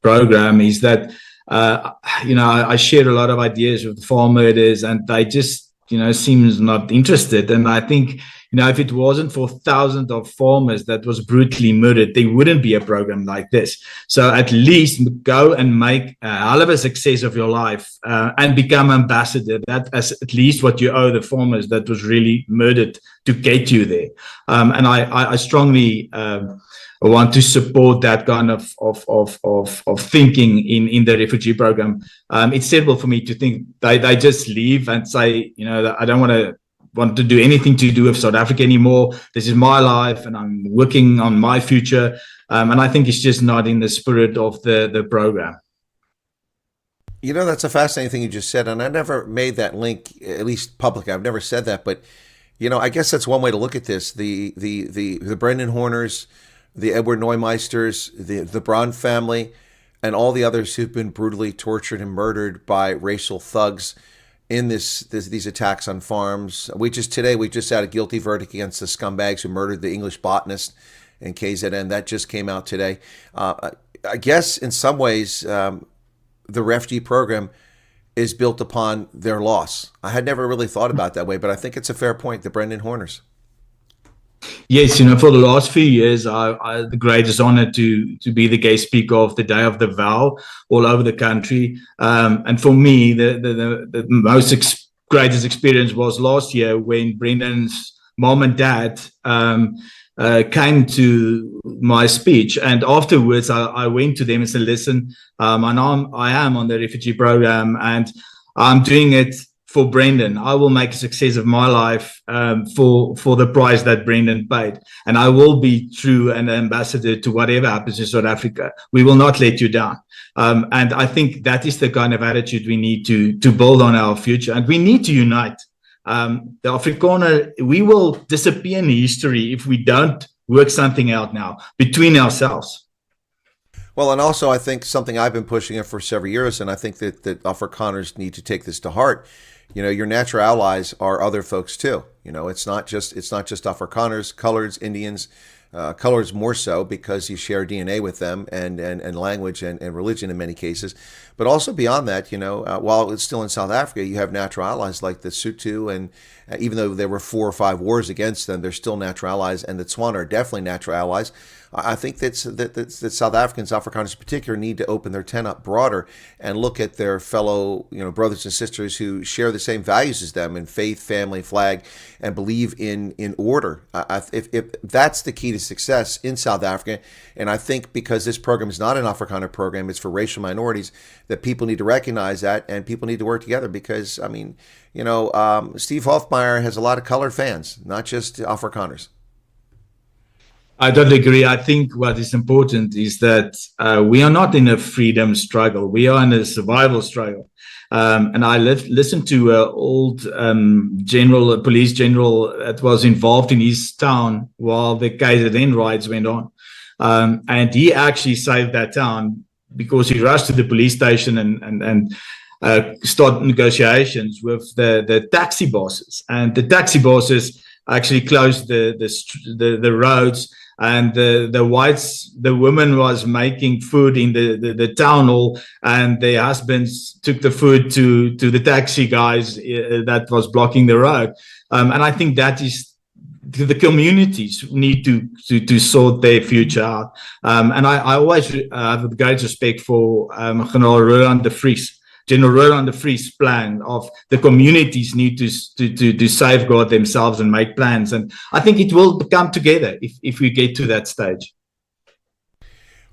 program, is that I share a lot of ideas with the farm herders, and they just seems not interested. And I think if it wasn't for thousands of farmers that was brutally murdered, there wouldn't be a program like this. So at least go and make a hell of a success of your life and become ambassador. That is at least what you owe the farmers that was really murdered to get you there. And I strongly want to support that kind of thinking in the refugee program. It's terrible for me to think they just leave and say, I don't want to do anything to do with South Africa anymore. This is my life, and I'm working on my future. And I think it's just not in the spirit of the program. That's a fascinating thing you just said, and I never made that link, at least publicly. I've never said that, but I guess that's one way to look at this. The Brendan Horners, the Edward Neumeisters, the Braun family, and all the others who've been brutally tortured and murdered by racial thugs in these attacks on farms. We just had a guilty verdict against the scumbags who murdered the English botanist in KZN. That just came out today. I guess in some ways, the refugee program is built upon their loss. I had never really thought about it that way, but I think it's a fair point, the Brendan Horners. Yes, for the last few years, I had the greatest honor to be the guest speaker of the Day of the Vow all over the country. And for me, the greatest experience was last year when Brendan's mom and dad came to my speech, and afterwards I went to them and said, listen, I am on the refugee program, and I'm doing it for Brendan. I will make a success of my life for the price that Brendan paid, and I will be true and an ambassador to whatever happens in South Africa. We will not let you down. And I think that is the kind of attitude we need to build on our future, and we need to unite. The Afrikaner, we will disappear in history if we don't work something out now between ourselves. Well, and also I think something I've been pushing it for several years, and I think that Afrikaners need to take this to heart. You know, your natural allies are other folks too. You know, it's not just Afrikaners, coloreds, Indians, coloreds more so because you share DNA with them and language and religion in many cases. But also beyond that, you know, while it's still in South Africa, you have natural allies like the Sotho, and even though there were 4 or 5 wars against them, they're still natural allies, and the Tswana are definitely natural allies. I think that South Africans, Afrikaners in particular, need to open their tent up broader and look at their fellow, you know, brothers and sisters who share the same values as them in faith, family, flag, and believe in order. If that's the key to success in South Africa, and I think because this program is not an Afrikaner program, it's for racial minorities, that people need to recognize that, and people need to work together because, I mean, you know, Steve Hofmeyer has a lot of colored fans, not just Afrikaners. I totally agree. I think what is important is that we are not in a freedom struggle. We are in a survival struggle. And I listened to an old police general that was involved in his town while the KZN riots went on. And he actually saved that town because he rushed to the police station and started negotiations with the taxi bosses. And the taxi bosses actually closed the roads. And the woman was making food in the town hall, and their husbands took the food to the taxi guys that was blocking the road. And I think that is the communities need to sort their future out. And I always have a great respect for General Roland de Vries plan of the communities need to safeguard themselves and make plans. And I think it will come together if we get to that stage.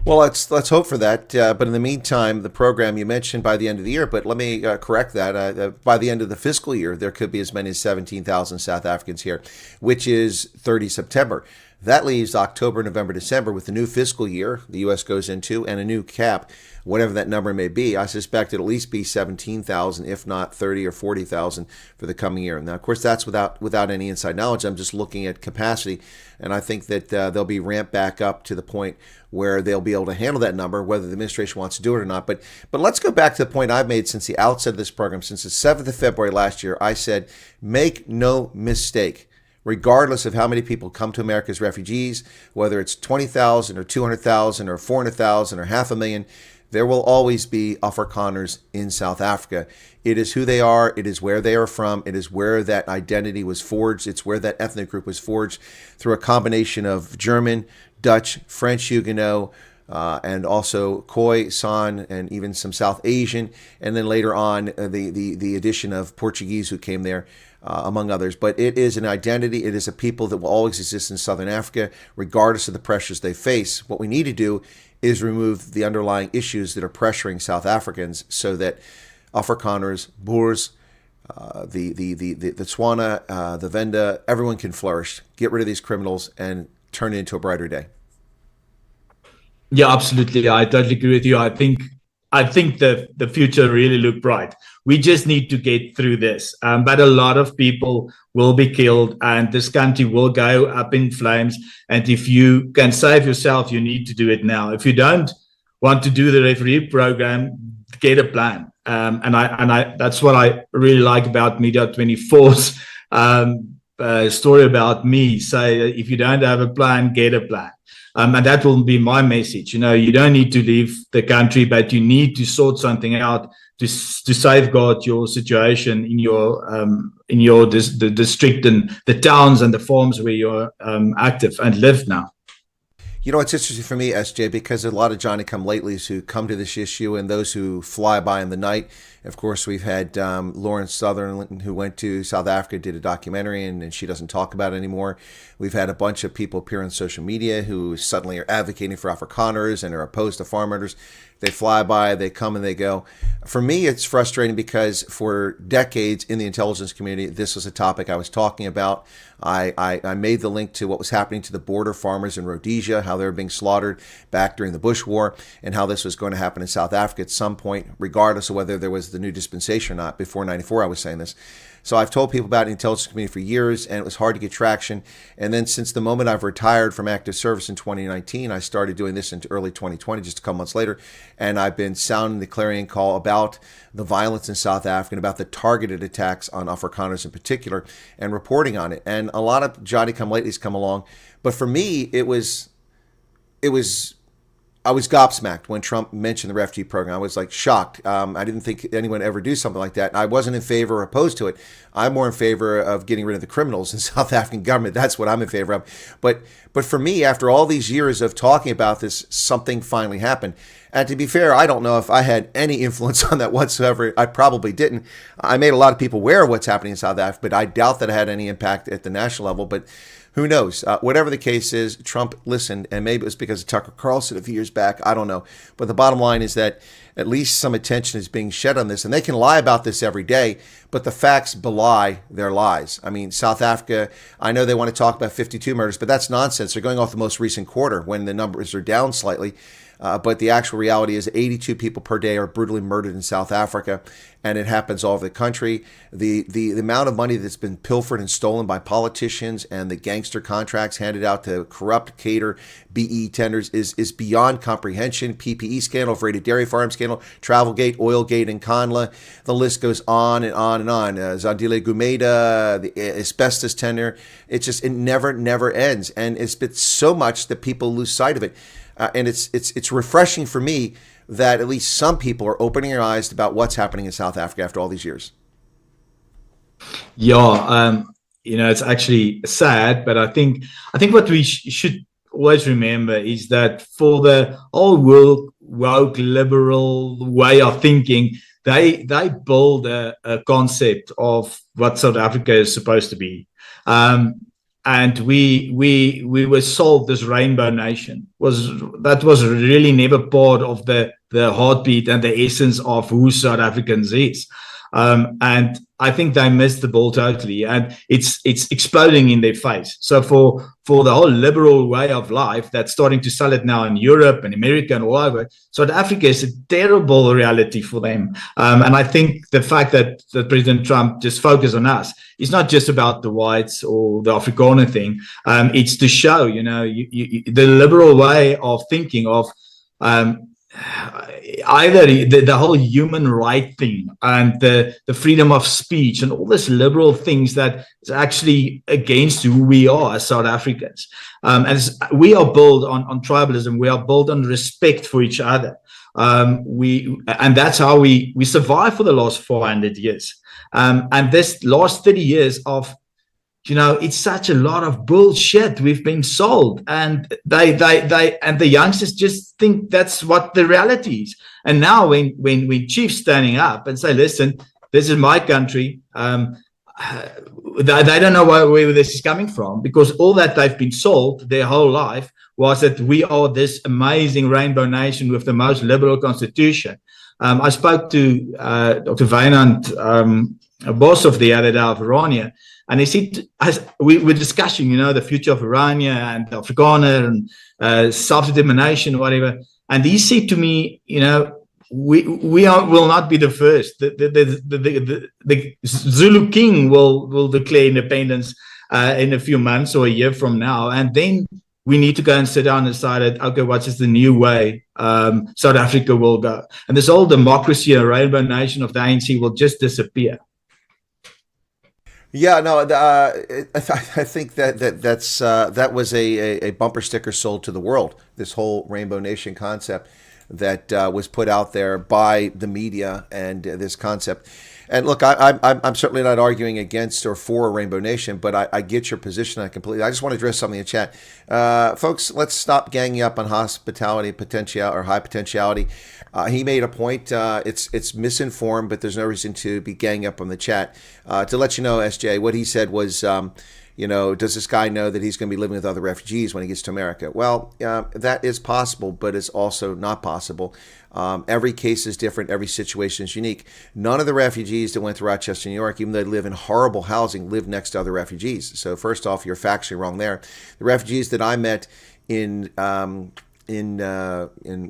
Well, let's hope for that. But in the meantime, the program you mentioned by the end of the year, but let me correct that. By the end of the fiscal year, there could be as many as 17,000 South Africans here, which is 30 September. That leaves October, November, December with the new fiscal year the U.S. goes into and a new cap, whatever that number may be. I suspect it'll at least be 17,000, if not 30 or 40,000 for the coming year. Now, of course, that's without any inside knowledge. I'm just looking at capacity, and I think that they'll be ramped back up to the point where they'll be able to handle that number, whether the administration wants to do it or not. But let's go back to the point I've made since the outset of this program. Since the 7th of February last year, I said, make no mistake. Regardless of how many people come to America as refugees, whether it's 20,000 or 200,000 or 400,000 or 500,000, there will always be Afrikaners in South Africa. It is who they are. It is where they are from. It is where that identity was forged. It's where that ethnic group was forged through a combination of German, Dutch, French Huguenot, and also Khoi, San, and even some South Asian, and then later on the addition of Portuguese who came there, among others. But it is an identity. It is a people that will always exist in Southern Africa, regardless of the pressures they face. What we need to do is remove the underlying issues that are pressuring South Africans so that Afrikaners, Boers, the Tswana, the Venda, everyone can flourish. Get rid of these criminals and turn it into a brighter day. Yeah, absolutely. I totally agree with you. I think the future really look bright. We just need to get through this. But a lot of people will be killed, and this country will go up in flames. And if you can save yourself, you need to do it now. If you don't want to do the refugee program, get a plan. And I that's what I really like about Media 24's story about me. Say, if you don't have a plan, get a plan. And that will be my message. You know, you don't need to leave the country, but you need to sort something out to safeguard your situation in your the district and the towns and the farms where you're active and live now. You know, it's interesting for me, SJ, because a lot of Johnny-come-latelys who come to this issue and those who fly by in the night. Of course, we've had Lawrence Sutherland, who went to South Africa, did a documentary, and she doesn't talk about it anymore. We've had a bunch of people appear on social media who suddenly are advocating for Afrikaners and are opposed to farm murders. They fly by, they come and they go. For me, it's frustrating because for decades in the intelligence community, this was a topic I was talking about. I made the link to what was happening to the border farmers in Rhodesia, how they were being slaughtered back during the Bush War, and how this was going to happen in South Africa at some point, regardless of whether there was the new dispensation or not. Before 94, I was saying this. So I've told people about the intelligence community for years, and it was hard to get traction. And then since the moment I've retired from active service in 2019, I started doing this in early 2020, just a couple months later. And I've been sounding the clarion call about the violence in South Africa and about the targeted attacks on Afrikaners in particular and reporting on it. And a lot of Johnny-come-latelys come along. But for me, I was gobsmacked when Trump mentioned the refugee program. I was like shocked. I didn't think anyone would ever do something like that. I wasn't in favor or opposed to it. I'm more in favor of getting rid of the criminals in the South African government. That's what I'm in favor of. But for me, after all these years of talking about this, something finally happened. And to be fair, I don't know if I had any influence on that whatsoever. I probably didn't. I made a lot of people aware of what's happening in South Africa, but I doubt that I had any impact at the national level. But who knows? Whatever the case is, Trump listened, and maybe it was because of Tucker Carlson a few years back. I don't know. But the bottom line is that at least some attention is being shed on this. And they can lie about this every day, but the facts belie their lies. I mean, South Africa, I know they want to talk about 52 murders, but that's nonsense. They're going off the most recent quarter when the numbers are down slightly. But the actual reality is 82 people per day are brutally murdered in South Africa, and it happens all over the country. The amount of money that's been pilfered and stolen by politicians and the gangster contracts handed out to corrupt cater BE tenders is beyond comprehension. PPE scandal, Freighted Dairy Farm scandal, Travelgate, Oilgate, and Conla. The list goes on and on and on. Zandile Gumeda, the asbestos tender. It never ends. And it's been so much that people lose sight of it. And it's refreshing for me that at least some people are opening their eyes about what's happening in South Africa after all these years. Yeah, it's actually sad, but I think what we should always remember is that for the whole woke liberal way of thinking, they build a concept of what South Africa is supposed to be. And we were sold this rainbow nation. That was really never part of the heartbeat and the essence of who South Africans is. And I think they missed the ball totally, and it's exploding in their face. So for the whole liberal way of life that's starting to sell it now in Europe and America and all over, South Africa is a terrible reality for them. And I think the fact that President Trump just focused on us is not just about the whites or the Afrikaner thing. It's to show, the liberal way of thinking of either the whole human right thing and the freedom of speech and all these liberal things that is actually against who we are as South Africans. And we are built on tribalism. We are built on respect for each other. And that's how we survived for the last 400 years. And this last 30 years of, it's such a lot of bullshit we've been sold, and they and the youngsters just think that's what the reality is. And now when chiefs standing up and say, listen, this is my country, they don't know where this is coming from, because all that they've been sold their whole life was that we are this amazing rainbow nation with the most liberal constitution. I spoke to Dr. Wynand Boshoff the other day of Orania, and he said, as we were discussing, the future of Orania and Afrikaner and self-determination, whatever. And he said to me, we will not be the first. The Zulu king will declare independence in a few months or a year from now, and then we need to go and sit down and decide, okay, what is the new way South Africa will go? And this whole democracy and rainbow nation of the ANC will just disappear. Yeah, no, I think that was a bumper sticker sold to the world. This whole Rainbow Nation concept that was put out there by the media, and this concept. And look, I'm certainly not arguing against or for Rainbow Nation, but I get your position. I completely. I just want to address something in the chat, folks. Let's stop ganging up on hospitality potential or high potentiality. He made a point. It's misinformed, but there's no reason to be ganging up on the chat. To let you know, SJ, what he said was, does this guy know that he's going to be living with other refugees when he gets to America? Well, that is possible, but it's also not possible. Every case is different. Every situation is unique. None of the refugees that went to Rochester, New York, even though they live in horrible housing, live next to other refugees. So first off, you're factually wrong there. The refugees that I met in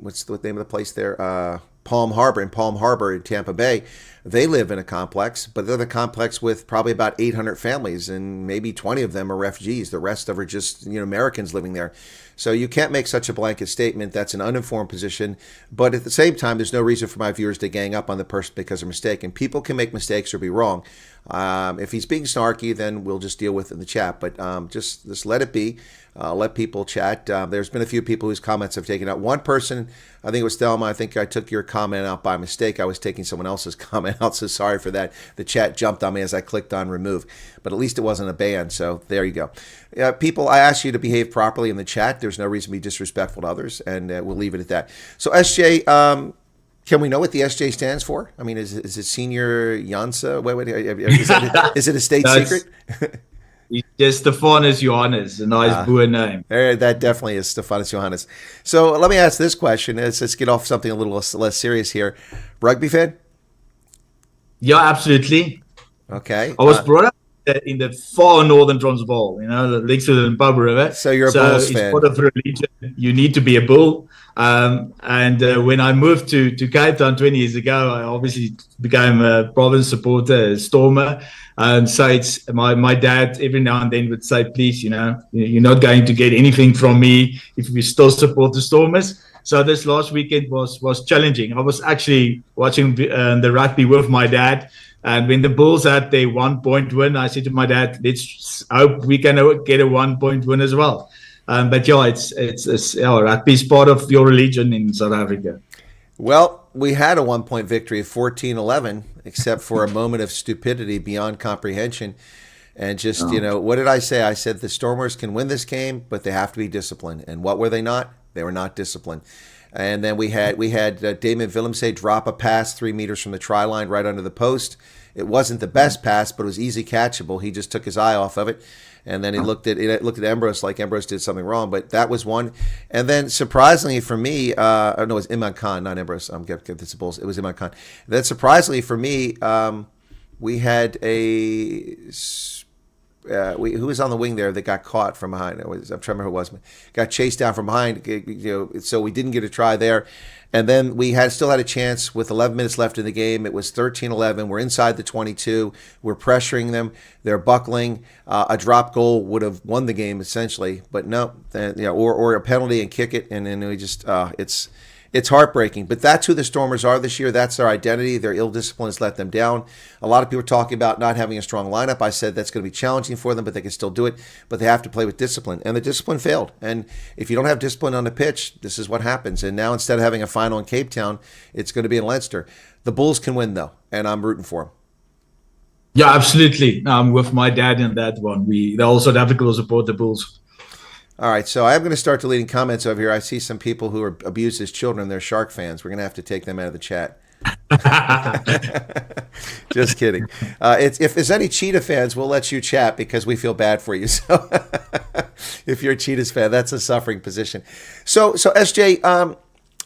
what's the name of the place there? Palm Harbor in Tampa Bay, they live in a complex, but they're the complex with probably about 800 families, and maybe 20 of them are refugees. The rest of them are just Americans living there. So you can't make such a blanket statement. That's an uninformed position. But at the same time, there's no reason for my viewers to gang up on the person because they're mistaken. People can make mistakes or be wrong. If he's being snarky, then we'll just deal with it in the chat. But just let it be. Let people chat. There's been a few people whose comments have taken out. One person, I think it was Thelma, I think I took your comment out by mistake. I was taking someone else's comment out, so sorry for that. The chat jumped on me as I clicked on remove. But at least it wasn't a ban, so there you go. People, I ask you to behave properly in the chat. There's no reason to be disrespectful to others, and we'll leave it at that. So SJ, can we know what the SJ stands for? I mean, is it Senior Jansa? Is it a state secret? It's just Stephanus Johannes, a nice Boer name. That definitely is Stephanus Johannes. So let me ask this question. Let's get off something a little less serious here. Rugby fan? Yeah, absolutely. Okay. I was brought up in the far northern Transvaal, the links to the Limpopo River. So you're a Bulls fan. It's part of religion. You need to be a Bull. And when I moved to Cape Town 20 years ago, I obviously became a province supporter, a Stormer. So it's my dad every now and then would say, please, you're not going to get anything from me if we still support the Stormers. So this last weekend was challenging. I was actually watching the rugby with my dad. And when the Bulls had their 1 point win, I said to my dad, let's hope we can get a 1 point win as well. But yeah, it's rugby is part of your religion in South Africa. Well, we had a 1 point victory of 14-11, except for a moment of stupidity beyond comprehension. And just, what did I say? I said the Stormers can win this game, but they have to be disciplined. And what were they not? They were not disciplined. And then we had Damon Willemse drop a pass 3 meters from the try line right under the post. It wasn't the best pass, but it was easy catchable. He just took his eye off of it. And then he looked at Ambrose like Ambrose did something wrong, but that was one. And then surprisingly for me, no, it was Imran Khan, not Ambrose. Get this Bulls. It was Imran Khan. And then surprisingly for me, we had who was on the wing there that got caught from behind? I'm trying to remember who it was. Got chased down from behind. So we didn't get a try there. And then we still had a chance with 11 minutes left in the game. It was 13-11. We're inside the 22. We're pressuring them. They're buckling. A drop goal would have won the game essentially, but no. Or a penalty and kick it, and then we just it's heartbreaking. But that's who the Stormers are this year. That's their identity. Their ill discipline has let them down. A lot of people are talking about not having a strong lineup. I said that's going to be challenging for them, but they can still do it. But they have to play with discipline. And the discipline failed. And if you don't have discipline on the pitch, this is what happens. And now instead of having a final in Cape Town, it's going to be in Leinster. The Bulls can win, though, and I'm rooting for them. Yeah, absolutely. I'm with my dad in that one. The whole South Africa will support the Bulls. All right, so I'm going to start deleting comments over here. I see some people who are abused as children. They're Shark fans. We're going to have to take them out of the chat. Just kidding. If there's any Cheetah fans, we'll let you chat because we feel bad for you. So if you're a Cheetahs fan, that's a suffering position. So SJ,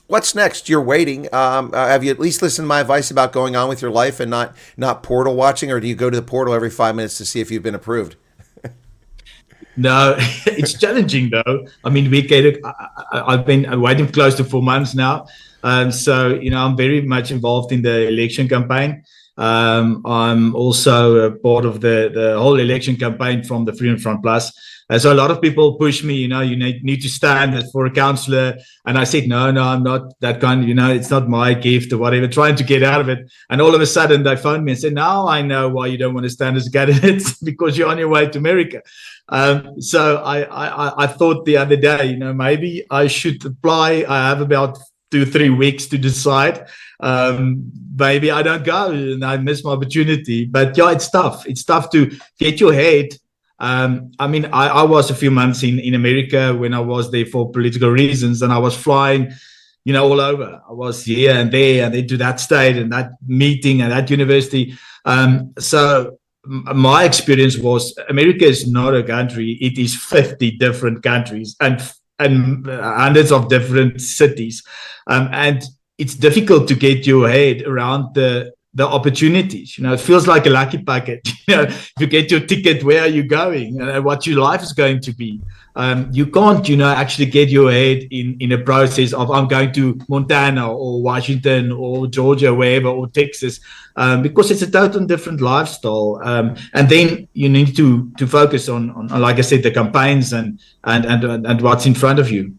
what's next? You're waiting. Have you at least listened to my advice about going on with your life and not portal watching, or do you go to the portal every 5 minutes to see if you've been approved? No, it's challenging though. I mean, I've been waiting close to 4 months now. So, I'm very much involved in the election campaign. I'm also a part of the whole election campaign from the Freedom Front Plus. So a lot of people push me, you need to stand for a councillor. And I said, no, I'm not that kind. It's not my gift or whatever, trying to get out of it. And all of a sudden they phoned me and said, now I know why you don't want to stand as a candidate because you're on your way to America. So I thought the other day, maybe I should apply. I have about 2-3 weeks to decide. Maybe I don't go and I miss my opportunity. But yeah, it's tough. It's tough to get your head. I mean, I was a few months in America when I was there for political reasons, and I was flying, all over. I was here and there, and then to that state and that meeting and that university. So my experience was America is not a country. It is 50 different countries and hundreds of different cities. And it's difficult to get your head around the opportunities. It feels like a lucky packet. If you get your ticket, where are you going? What your life is going to be. You can't, actually get your head in a process of I'm going to Montana or Washington or Georgia, wherever, or Texas, because it's a totally different lifestyle. And then you need to focus on, like I said, the campaigns and what's in front of you.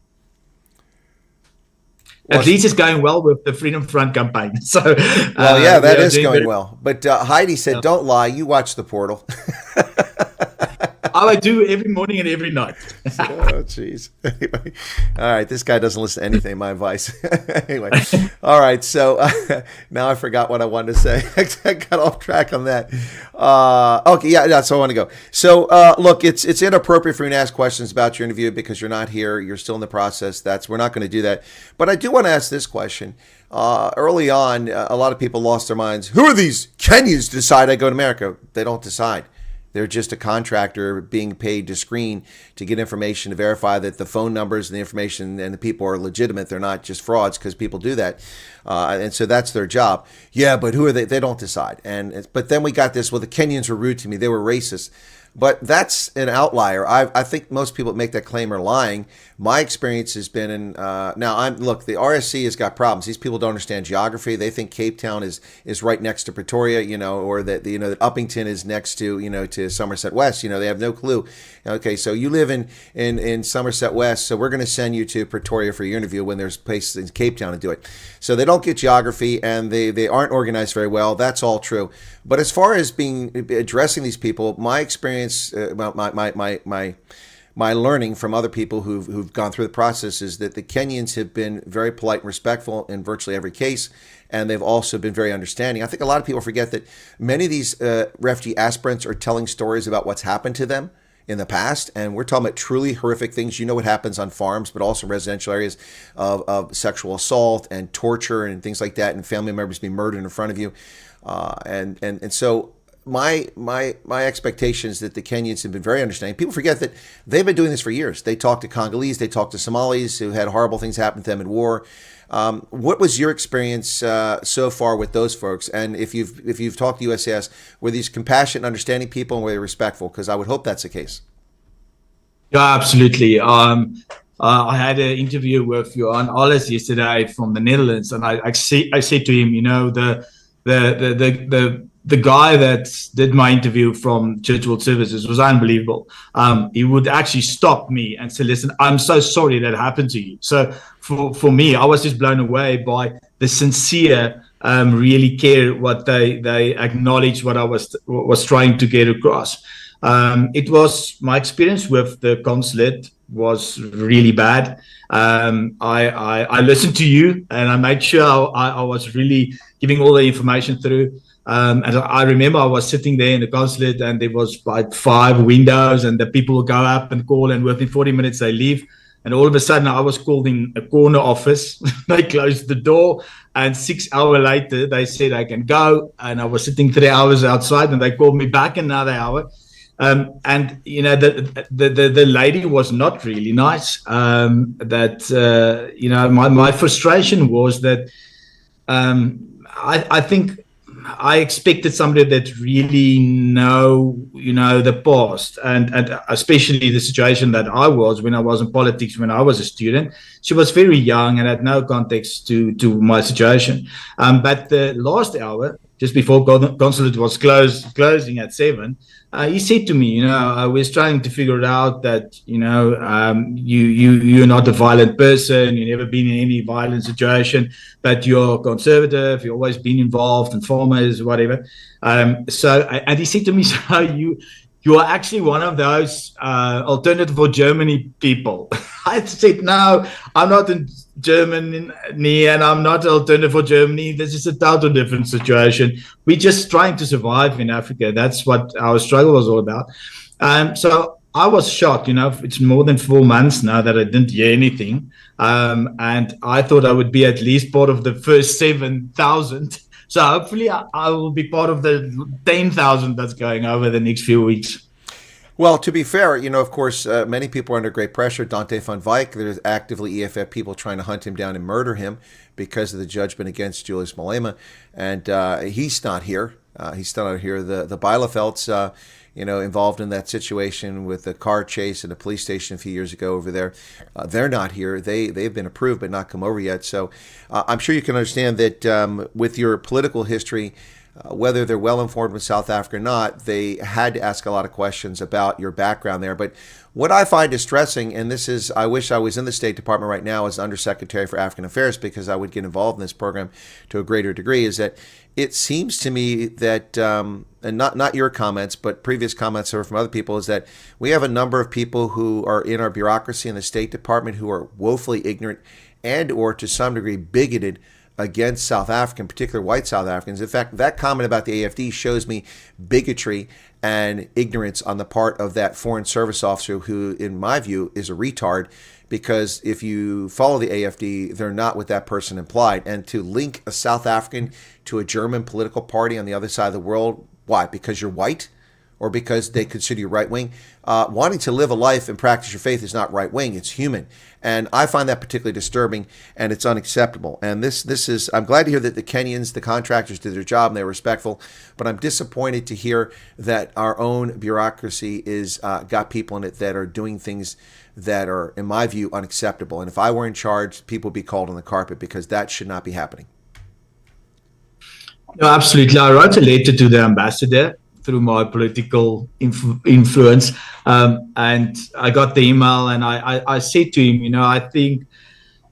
At least it's going well with the Freedom Front campaign. So, well, yeah, that is going well. But Heidi said, "Don't lie. You watch the portal." I do every morning and every night. Oh, jeez. Anyway, all right. This guy doesn't listen to anything. My advice. Anyway, all right. So now I forgot what I wanted to say. I got off track on that. Okay, yeah, that's all I want to go. So look, it's inappropriate for you to ask questions about your interview because you're not here. You're still in the process. We're not going to do that. But I do want to ask this question. Early on, a lot of people lost their minds. Who are these Kenyans to decide I go to America? They don't decide. They're just a contractor being paid to screen to get information to verify that the phone numbers and the information and the people are legitimate. They're not just frauds, because people do that. And so that's their job. Yeah, but who are they? They don't decide. But then we got this, well, the Kenyans were rude to me. They were racist. But that's an outlier. I think most people that make that claim are lying. My experience has been in look, the RSC has got problems. These people don't understand geography. They think Cape Town is right next to Pretoria, or that that Uppington is next to to Somerset West. They have no clue. Okay, so you live in Somerset West, so we're going to send you to Pretoria for your interview when there's places in Cape Town to do it. So they don't get geography, and they aren't organized very well. That's all true. But as far as addressing these people, my experience, my learning from other people who've gone through the process is that the Kenyans have been very polite and respectful in virtually every case, and they've also been very understanding. I think a lot of people forget that many of these refugee aspirants are telling stories about what's happened to them in the past, and we're talking about truly horrific things. What happens on farms, but also residential areas of sexual assault and torture and things like that, and family members being murdered in front of you. And so my expectation is that the Kenyans have been very understanding. People forget that they've been doing this for years. They talk to Congolese, they talk to Somalis who had horrible things happen to them in war. What was your experience so far with those folks? And if you've talked to USCIS, were these compassionate, understanding people, and were they respectful? Because I would hope that's the case. Yeah, absolutely. I had an interview with Johan Alles yesterday from the Netherlands, and I said to him, the guy that did my interview from Church World Services was unbelievable. He would actually stop me and say, listen, I'm so sorry that happened to you. So for me, I was just blown away by the sincere, really care what they acknowledge what I was trying to get across. It was my experience with the consulate was really bad. I listened to you, and I made sure I was really giving all the information through. And I remember I was sitting there in the consulate, and there was like 5 windows, and the people would go up and call, and within 40 minutes they leave. And all of a sudden I was called in a corner office. They closed the door, and 6 hours later they said I can go. And I was sitting 3 hours outside, and they called me back another hour. And the lady was not really nice. My frustration was that I think I expected somebody that really know the past, and especially the situation that I was when I was in politics when I was a student. She was very young and had no context to my situation. But the last hour, just before consulate was closing at 7, he said to me, we're trying to figure it out that, you're not a violent person. You've never been in any violent situation, but you're conservative. You've always been involved in farmers, whatever. And he said to me, so you are actually one of those Alternative for Germany people. I said, no, I'm not in Germany and I'm not Alternative for Germany. This is a total different situation. We're just trying to survive in Africa. That's what our struggle was all about. So I was shocked. It's more than 4 months now that I didn't hear anything. And I thought I would be at least part of the first 7,000. So hopefully I will be part of the 10,000 that's going over the next few weeks. Well, to be fair, of course, many people are under great pressure. Dante van Wyk, there's actively EFF people trying to hunt him down and murder him because of the judgment against Julius Malema. And he's not here. He's still not here. The Bielefelds, involved in that situation with the car chase in the police station a few years ago over there. They're not here. They've been approved but not come over yet. So I'm sure you can understand that with your political history, whether they're well informed with South Africa or not, they had to ask a lot of questions about your background there. But what I find distressing, and this is, I wish I was in the State Department right now as Undersecretary for African Affairs because I would get involved in this program to a greater degree, is that it seems to me that, and not your comments, but previous comments or from other people, is that we have a number of people who are in our bureaucracy in the State Department who are woefully ignorant and or to some degree bigoted against South African, particularly white South Africans. In fact, that comment about the AFD shows me bigotry and ignorance on the part of that Foreign Service officer who, in my view, is a retard, because if you follow the AFD, they're not what that person implied. And to link a South African to a German political party on the other side of the world, why? Because you're white? Or because they consider you right-wing? Wanting to live a life and practice your faith is not right-wing, it's human. And I find that particularly disturbing, and it's unacceptable. And this is, I'm glad to hear that the Kenyans, the contractors, did their job and they were respectful, but I'm disappointed to hear that our own bureaucracy is got people in it that are doing things that are, in my view, unacceptable. And if I were in charge, people would be called on the carpet, because that should not be happening. No, absolutely. I wrote a letter to the ambassador through my political influence. And I got the email and I said to him, I think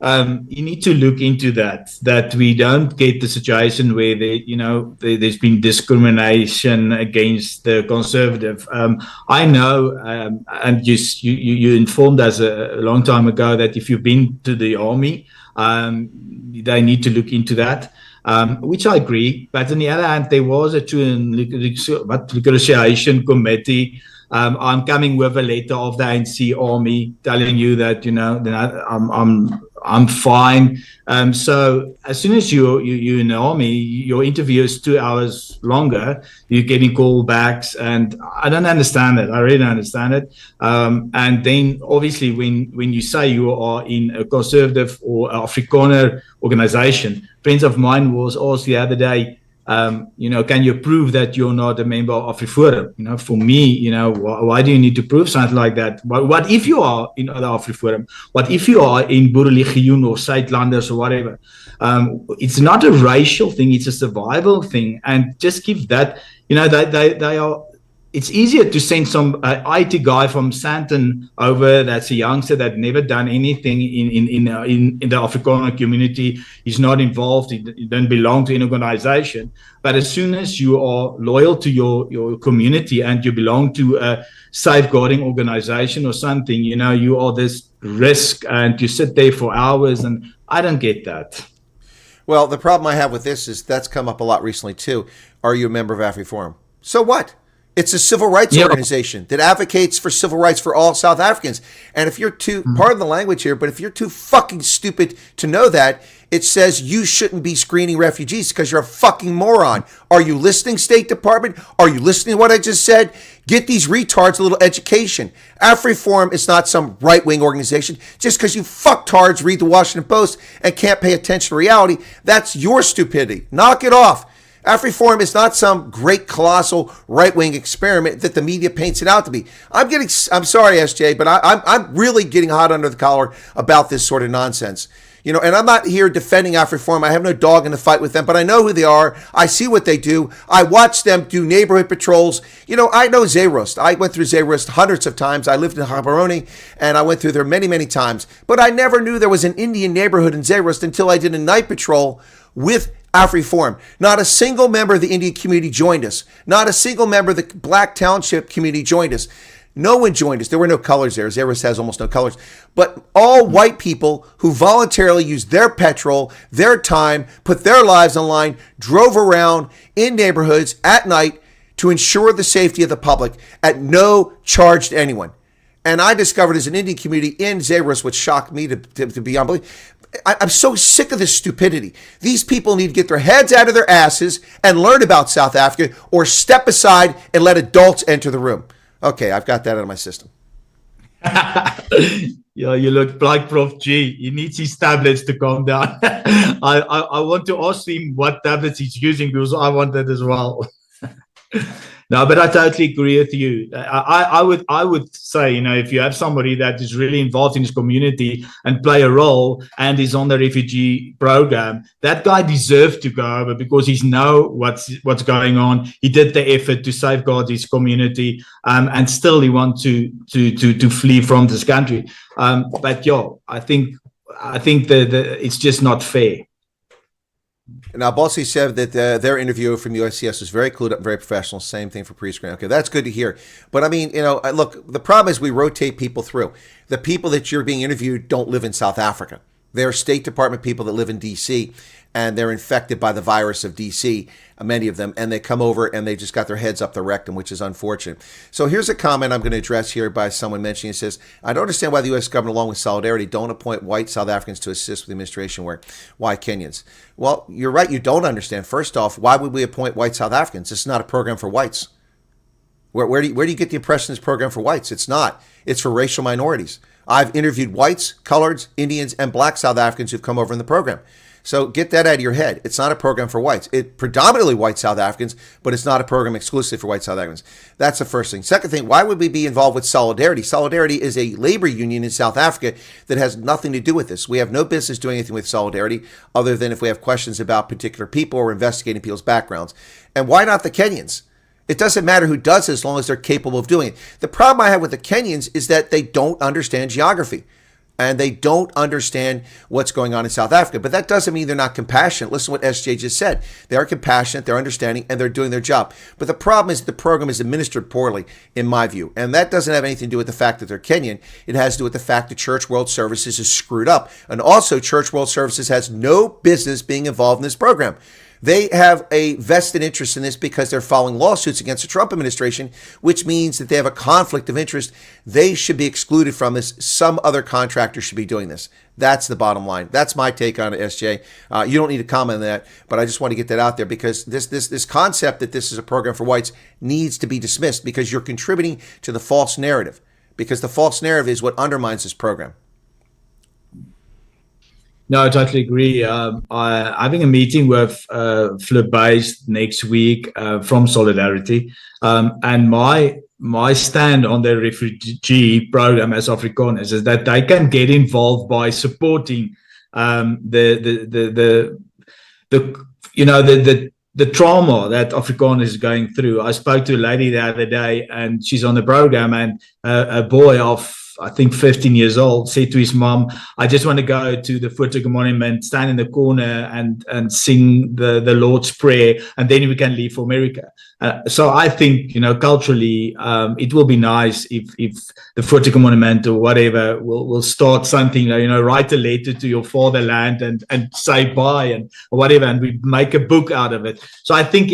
you need to look into that we don't get the situation where there's been discrimination against the conservative. I know, and you informed us a long time ago that if you've been to the army, they need to look into that. Which I agree, but on the other hand, there was a negotiation committee. I'm coming with a letter of the ANC army telling you that I'm fine. So as soon as you're in the army, your interview is 2 hours longer. You're getting callbacks, and I don't understand it. I really don't understand it. And then obviously, when you say you are in a conservative or Afrikaner organization, friends of mine was asked the other day, can you prove that you're not a member of AfriForum? For me, why do you need to prove something like that? What if you are in other AfriForum? What if you are in Boerelegioen or Zuidlanders or whatever? It's not a racial thing; it's a survival thing. And just give that. They are. It's easier to send some IT guy from Sandton over that's a youngster that never done anything in the Afrikaner community. He's not involved. He doesn't belong to an organization. But as soon as you are loyal to your community and you belong to a safeguarding organization or something, you are this risk and you sit there for hours. And I don't get that. Well, the problem I have with this is that's come up a lot recently too. Are you a member of AfriForum? So what? It's a civil rights organization that advocates for civil rights for all South Africans. And if you're too, pardon the language here, but if you're too fucking stupid to know that, it says you shouldn't be screening refugees because you're a fucking moron. Are you listening, State Department? Are you listening to what I just said? Get these retards a little education. AfriForum is not some right-wing organization. Just because you fucktards read the Washington Post and can't pay attention to reality, that's your stupidity. Knock it off. AfriForum is not some great, colossal, right-wing experiment that the media paints it out to be. I'm sorry, SJ, but I'm really getting hot under the collar about this sort of nonsense. And I'm not here defending AfriForum. I have no dog in the fight with them, but I know who they are. I see what they do. I watch them do neighborhood patrols. I know Zeerust. I went through Zeerust hundreds of times. I lived in Gaborone, and I went through there many, many times. But I never knew there was an Indian neighborhood in Zeerust until I did a night patrol with AfriForum. Not a single member of the Indian community joined us. Not a single member of the Black Township community joined us. No one joined us. There were no colors there. Zeris has almost no colors. But all white people who voluntarily used their petrol, their time, put their lives on the line, drove around in neighborhoods at night to ensure the safety of the public at no charge to anyone. And I discovered as an Indian community in Zeris, which shocked me to be unbelievable. I'm so sick of this stupidity. These people need to get their heads out of their asses and learn about South Africa, or step aside and let adults enter the room. Okay, I've got that out of my system. Yeah, you look like Prof G. He needs his tablets to calm down. I want to ask him what tablets he's using, because I want that as well. No, but I totally agree with you. I would say, if you have somebody that is really involved in his community and play a role and is on the refugee program, that guy deserves to go over, because he knows what's going on. He did the effort to safeguard his community, and still he wants to flee from this country. But yeah, I think that it's just not fair. Now, Bossy said that their interviewer from USCS was very clued up, very professional. Same thing for pre-screen. Okay, that's good to hear. But I mean, look, the problem is we rotate people through. The people that you're being interviewed don't live in South Africa. They're State Department people that live in D.C., and they're infected by the virus of D.C., many of them, and they come over and they just got their heads up the rectum, which is unfortunate. So here's a comment I'm going to address here by someone mentioning. It says, I don't understand why the U.S. government, along with Solidarity, don't appoint white South Africans to assist with the administration work. Why Kenyans? Well, you're right, you don't understand. First off, why would we appoint white South Africans? This is not a program for whites. Where do you get the impression this program for whites? It's not. It's for racial minorities. I've interviewed whites, coloreds, Indians, and black South Africans who've come over in the program. So get that out of your head. It's not a program for whites. It's predominantly white South Africans, but it's not a program exclusively for white South Africans. That's the first thing. Second thing, why would we be involved with Solidarity? Solidarity is a labor union in South Africa that has nothing to do with this. We have no business doing anything with Solidarity other than if we have questions about particular people or investigating people's backgrounds. And why not the Kenyans? It doesn't matter who does it as long as they're capable of doing it. The problem I have with the Kenyans is that they don't understand geography. And they don't understand what's going on in South Africa. But that doesn't mean they're not compassionate. Listen to what SJ just said. They are compassionate, they're understanding, and they're doing their job. But the problem is the program is administered poorly, in my view. And that doesn't have anything to do with the fact that they're Kenyan. It has to do with the fact that Church World Services is screwed up. And also, Church World Services has no business being involved in this program. They have a vested interest in this because they're filing lawsuits against the Trump administration, which means that they have a conflict of interest. They should be excluded from this. Some other contractor should be doing this. That's the bottom line. That's my take on it, SJ. You don't need to comment on that, but I just want to get that out there because this concept that this is a program for whites needs to be dismissed because you're contributing to the false narrative, because the false narrative is what undermines this program. No, I totally agree. I'm having a meeting with Flip Bays next week from Solidarity. And my stand on the refugee program as Afrikaners is that they can get involved by supporting the trauma that Afrikaners is going through. I spoke to a lady the other day, and she's on the program, and a boy of I think 15 years old said to his mom, I just want to go to the Voortrekker Monument, stand in the corner and sing the Lord's Prayer, and then we can leave for America. So I think, culturally, it will be nice if the Voortrekker Monument or whatever will start something, write a letter to your fatherland and say bye and whatever, and we make a book out of it. So I think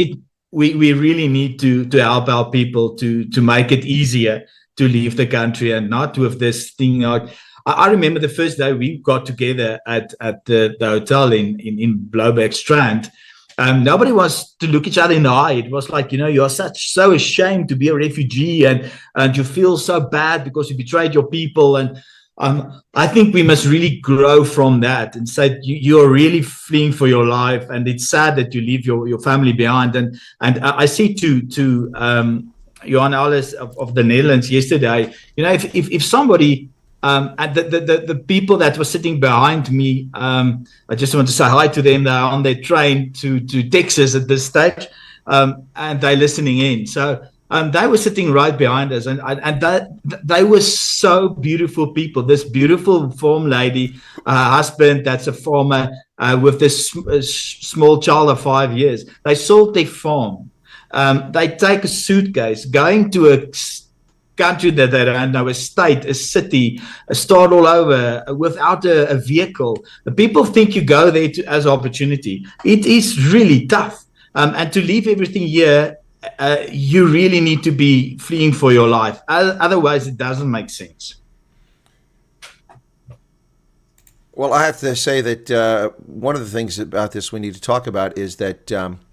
we really need to help our people to make it easier to leave the country and not with this thing. I remember the first day we got together at the hotel in Blowback Strand. Nobody wants to look each other in the eye. It was like, you're so ashamed to be a refugee and you feel so bad because you betrayed your people. And I think we must really grow from that and say you're really fleeing for your life, and it's sad that you leave your family behind. And I see to Johan Alles of the Netherlands yesterday, if somebody, the people that were sitting behind me, I just want to say hi to them. They're on their train to Texas at this stage, and they're listening in. So they were sitting right behind us, and they were so beautiful people. This beautiful farm lady, her husband, that's a farmer, with this small child of 5 years. They sold their farm. They take a suitcase, going to a country that they don't know, a state, a city, start all over without a vehicle. The people think you go there as opportunity. It is really tough. And to leave everything here, you really need to be fleeing for your life. Otherwise, it doesn't make sense. Well, I have to say that one of the things about this we need to talk about is that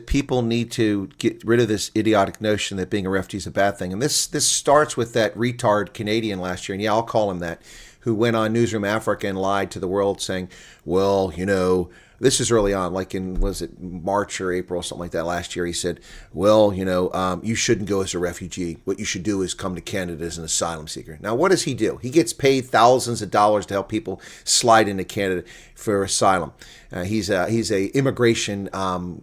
people need to get rid of this idiotic notion that being a refugee is a bad thing. And this starts with that retard Canadian last year, and yeah, I'll call him that, who went on Newsroom Africa and lied to the world saying, well, you know, this is early on, like in, was it March or April, something like that last year. He said, well, you know, you shouldn't go as a refugee. What you should do is come to Canada as an asylum seeker. Now, what does he do? He gets paid thousands of dollars to help people slide into Canada for asylum. He's a immigration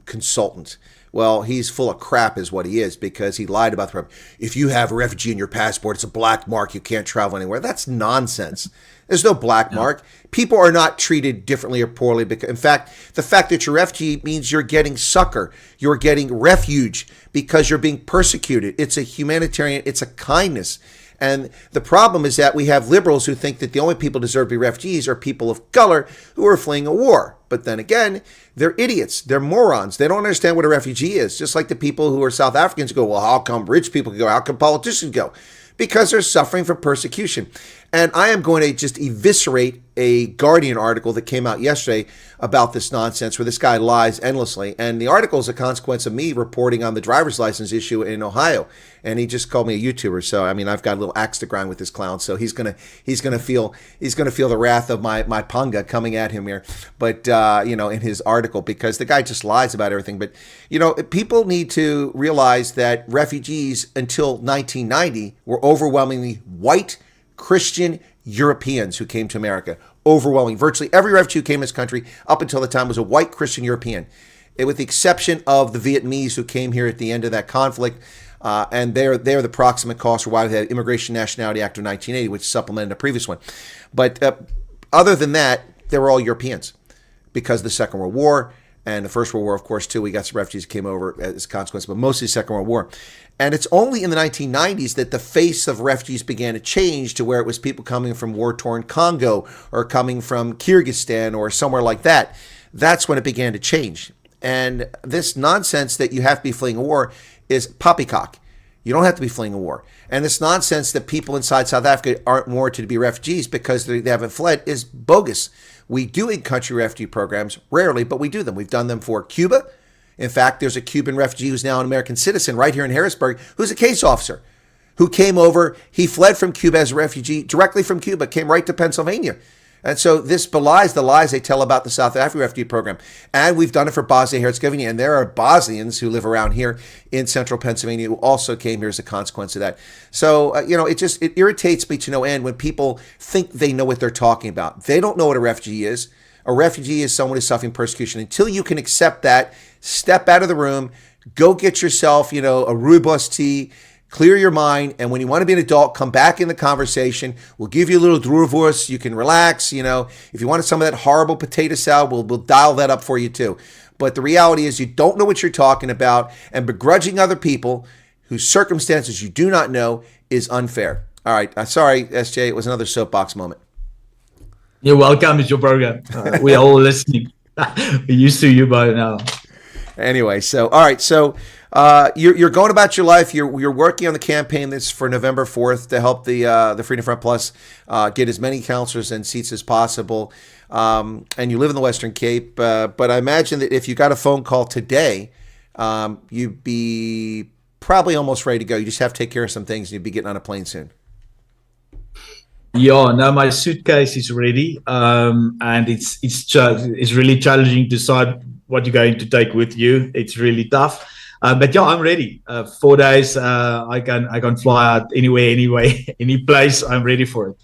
consultant. Well, he's full of crap is what he is, because he lied about the problem. If you have a refugee in your passport, it's a black mark. You can't travel anywhere. That's nonsense. There's no black mark. People are not treated differently or poorly. Because, in fact, the fact that you're a refugee means you're getting succor. You're getting refuge because you're being persecuted. It's a humanitarian, it's a kindness. And the problem is that we have liberals who think that the only people who deserve to be refugees are people of color who are fleeing a war. But then again, they're idiots. They're morons. They don't understand what a refugee is. Just like the people who are South Africans go, well, how come rich people can go? How come politicians go? Because they're suffering from persecution. And I am going to just eviscerate a Guardian article that came out yesterday about this nonsense where this guy lies endlessly. And the article is a consequence of me reporting on the driver's license issue in Ohio. And he just called me a YouTuber. So, I mean, I've got a little axe to grind with this clown. So he's gonna feel the wrath of my panga coming at him here. But, you know, in his article, because the guy just lies about everything. But, you know, people need to realize that refugees until 1990 were overwhelmingly white Christian Europeans who came to America. Overwhelming. Virtually every refugee who came to this country up until the time was a white Christian European, with the exception of the Vietnamese who came here at the end of that conflict. And they're the proximate cause for why we had Immigration Nationality Act of 1980, which supplemented a previous one. But other than that, they were all Europeans because of the Second World War and the First World War, of course, too. We got some refugees who came over as a consequence, but mostly the Second World War. And it's only in the 1990s that the face of refugees began to change to where it was people coming from war-torn Congo or coming from Kyrgyzstan or somewhere like that. That's when it began to change. And this nonsense that you have to be fleeing a war is poppycock. You don't have to be fleeing a war. And this nonsense that people inside South Africa aren't warranted to be refugees because they haven't fled is bogus. We do in-country refugee programs, rarely, but we do them. We've done them for Cuba. In fact, there's a Cuban refugee who's now an American citizen right here in Harrisburg who's a case officer who came over. He fled from Cuba as a refugee, directly from Cuba, came right to Pennsylvania. And so this belies the lies they tell about the South African refugee program. And we've done it for Bosnia-Herzegovina. And there are Bosnians who live around here in central Pennsylvania who also came here as a consequence of that. So, you know, it irritates me to no end when people think they know what they're talking about. They don't know what a refugee is. A refugee is someone who's suffering persecution. Until you can accept that, step out of the room, go get yourself, you know, a rooibos tea, clear your mind, and when you want to be an adult, come back in the conversation. We'll give you a little droevoers. You can relax, you know. If you wanted some of that horrible potato salad, we'll dial that up for you too. But the reality is you don't know what you're talking about, and begrudging other people whose circumstances you do not know is unfair. All right. Sorry, SJ. It was another soapbox moment. You're welcome. It's your program. We are all listening. We're used to you by now. Anyway, so all right, so you're going about your life. You're working on the campaign that's for November 4th to help the Freedom Front Plus get as many counselors and seats as possible. And you live in the Western Cape, but I imagine that if you got a phone call today, you'd be probably almost ready to go. You just have to take care of some things, and you'd be getting on a plane soon. Yeah, no, my suitcase is ready, and it's really challenging to decide what you're going to take with you. It's really tough, but yeah, I'm ready. 4 days, I can fly out anywhere, anyway, any place. I'm ready for it.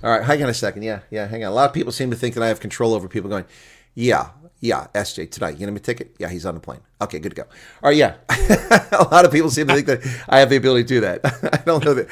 All right, hang on a second. Yeah, hang on. A lot of people seem to think that I have control over people going, yeah, SJ, tonight, you get him a ticket? Yeah, he's on the plane. Okay, good to go. All right, yeah. A lot of people seem to think that I have the ability to do that. I don't know that.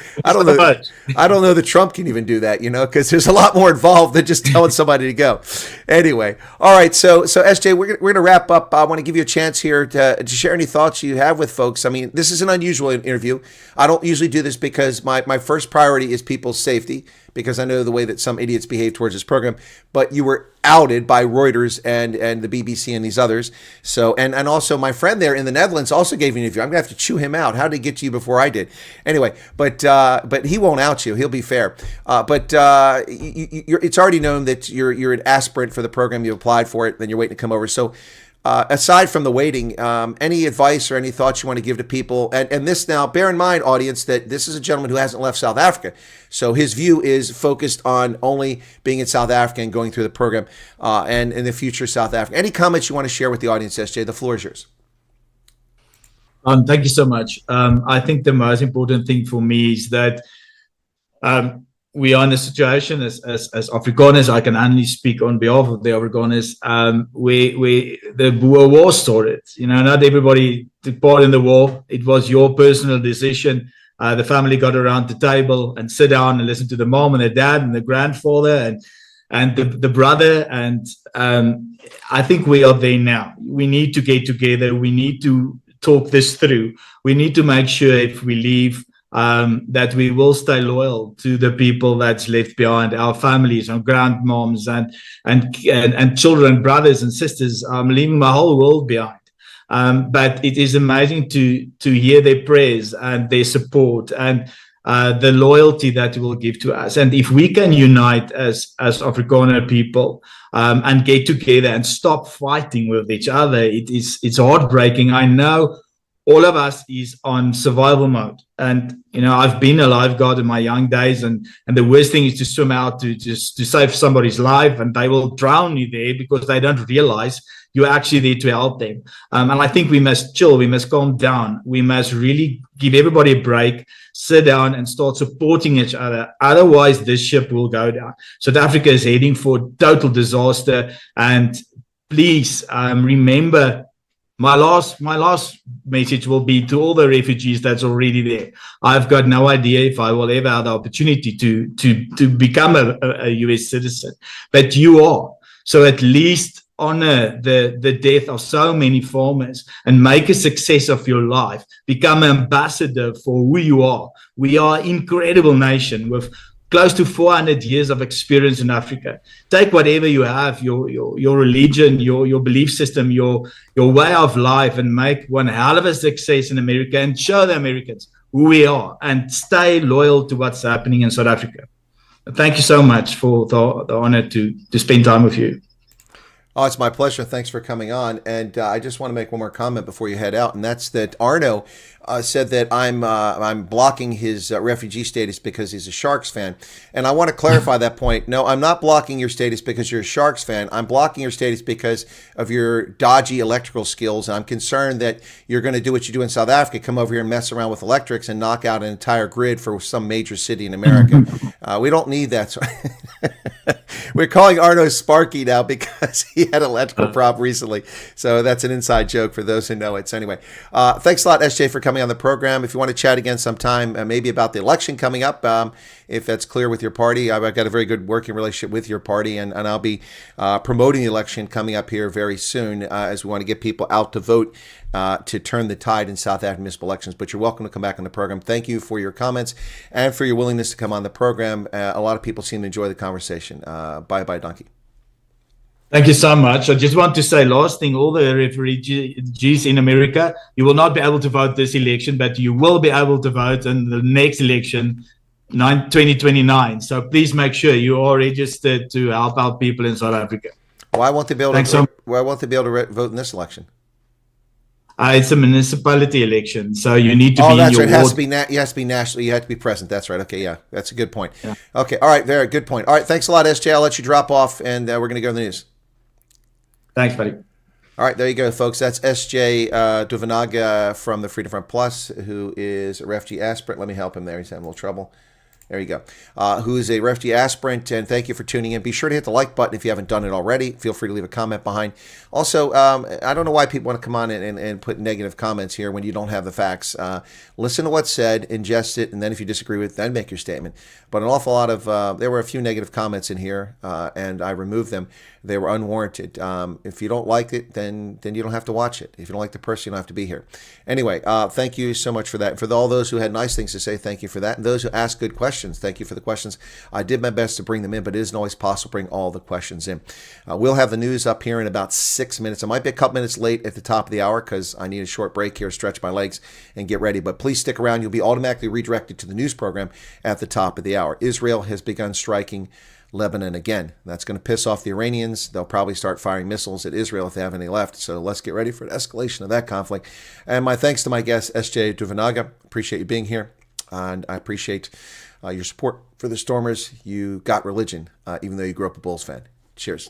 I don't know that Trump can even do that, because there's a lot more involved than just telling somebody to go. Anyway, all right. So SJ, we're going to wrap up. I want to give you a chance here to share any thoughts you have with folks. I mean, this is an unusual interview. I don't usually do this because my first priority is people's safety, because I know the way that some idiots behave towards this program. But you were outed by Reuters and the BBC and these others. So and also my friend there in the Netherlands also gave you an interview. I'm gonna have to chew him out. How did he get to you before I did? Anyway, but he won't out you. He'll be fair. It's already known that you're an aspirant for the program. You applied for it, then you're waiting to come over. So. Aside from the waiting, any advice or any thoughts you want to give to people? And this now, bear in mind, audience, that this is a gentleman who hasn't left South Africa. So his view is focused on only being in South Africa and going through the program and in the future South Africa. Any comments you want to share with the audience, SJ? The floor is yours. Thank you so much. I think the most important thing for me is that we are in a situation as Afrikaners. I can only speak on behalf of the Afrikaners. The Boer War started. Not everybody took part in the war. It was your personal decision. The family got around the table and sit down and listen to the mom and the dad and the grandfather and the brother. And I think we are there now. We need to get together. We need to talk this through. We need to make sure if we leave, that we will stay loyal to the people that's left behind, our families, our grandmoms and children, brothers and sisters. I'm leaving my whole world behind. But it is amazing to hear their prayers and their support and the loyalty that will give to us. And if we can unite as Afrikaner people and get together and stop fighting with each other, it's heartbreaking. I know all of us is on survival mode. And, I've been a lifeguard in my young days, and the worst thing is to swim out to save somebody's life, and they will drown you there because they don't realize you're actually there to help them. And I think we must chill. We must calm down. We must really give everybody a break, sit down and start supporting each other. Otherwise, this ship will go down. South Africa is heading for total disaster. And please remember, my last message will be to all the refugees that's already there. I've got no idea if I will ever have the opportunity to become a US citizen, but you are. So at least honor the death of so many farmers and make a success of your life. Become an ambassador for who you are. We are an incredible nation with close to 400 years of experience in Africa. Take whatever you have, your religion, your belief system, your way of life, and make one hell of a success in America and show the Americans who we are and stay loyal to what's happening in South Africa. Thank you so much for the honor to spend time with you. Oh, it's my pleasure. Thanks for coming on. And I just want to make one more comment before you head out, and that's that Arno said that I'm blocking his refugee status because he's a Sharks fan. And I want to clarify that point. No, I'm not blocking your status because you're a Sharks fan. I'm blocking your status because of your dodgy electrical skills. And I'm concerned that you're going to do what you do in South Africa, come over here and mess around with electrics and knock out an entire grid for some major city in America. We don't need that. So we're calling Arno Sparky now because he had an electrical problem recently. So that's an inside joke for those who know it. So anyway, thanks a lot, SJ, for coming on the program. If you want to chat again sometime, maybe about the election coming up, if that's clear with your party, I've got a very good working relationship with your party, and I'll be promoting the election coming up here very soon as we want to get people out to vote to turn the tide in South African municipal elections. But you're welcome to come back on the program. Thank you for your comments and for your willingness to come on the program. A lot of people seem to enjoy the conversation. Bye-bye, Donkey. Thank you so much. I just want to say last thing, all the refugees in America, you will not be able to vote this election, but you will be able to vote in the next election, 2029. So please make sure you are registered to help out people in South Africa. Why won't they be able to vote in this election? It's a municipality election, so you need to be in your right. ward. It has to be national. You have to be present. That's right. Okay, yeah, that's a good point. Yeah. Okay, all right, very good point. All right, thanks a lot, SJ. I'll let you drop off, and we're going to go to the news. Thanks, buddy. All right, there you go, folks. That's SJ Duvenaga from the Freedom Front Plus, who is a refugee aspirant. Let me help him there. He's having a little trouble. There you go. Who is a refugee aspirant, and thank you for tuning in. Be sure to hit the like button if you haven't done it already. Feel free to leave a comment behind. Also, I don't know why people want to come on and put negative comments here when you don't have the facts. Listen to what's said, ingest it, and then if you disagree with it, then make your statement. But an awful lot of, there were a few negative comments in here, and I removed them. They were unwarranted. If you don't like it, then you don't have to watch it. If you don't like the person, you don't have to be here. Anyway, thank you so much for that. For all those who had nice things to say, thank you for that. And those who asked good questions, thank you for the questions. I did my best to bring them in, but it isn't always possible to bring all the questions in. We'll have the news up here in about 6 minutes. I might be a couple minutes late at the top of the hour because I need a short break here, stretch my legs, and get ready. But please stick around. You'll be automatically redirected to the news program at the top of the hour. Israel has begun striking Lebanon again. That's going to piss off the Iranians. They'll probably start firing missiles at Israel if they have any left. So let's get ready for an escalation of that conflict. And my thanks to my guest, S.J. Duvanaga. Appreciate you being here. And I appreciate your support for the Stormers. You got religion, even though you grew up a Bulls fan. Cheers.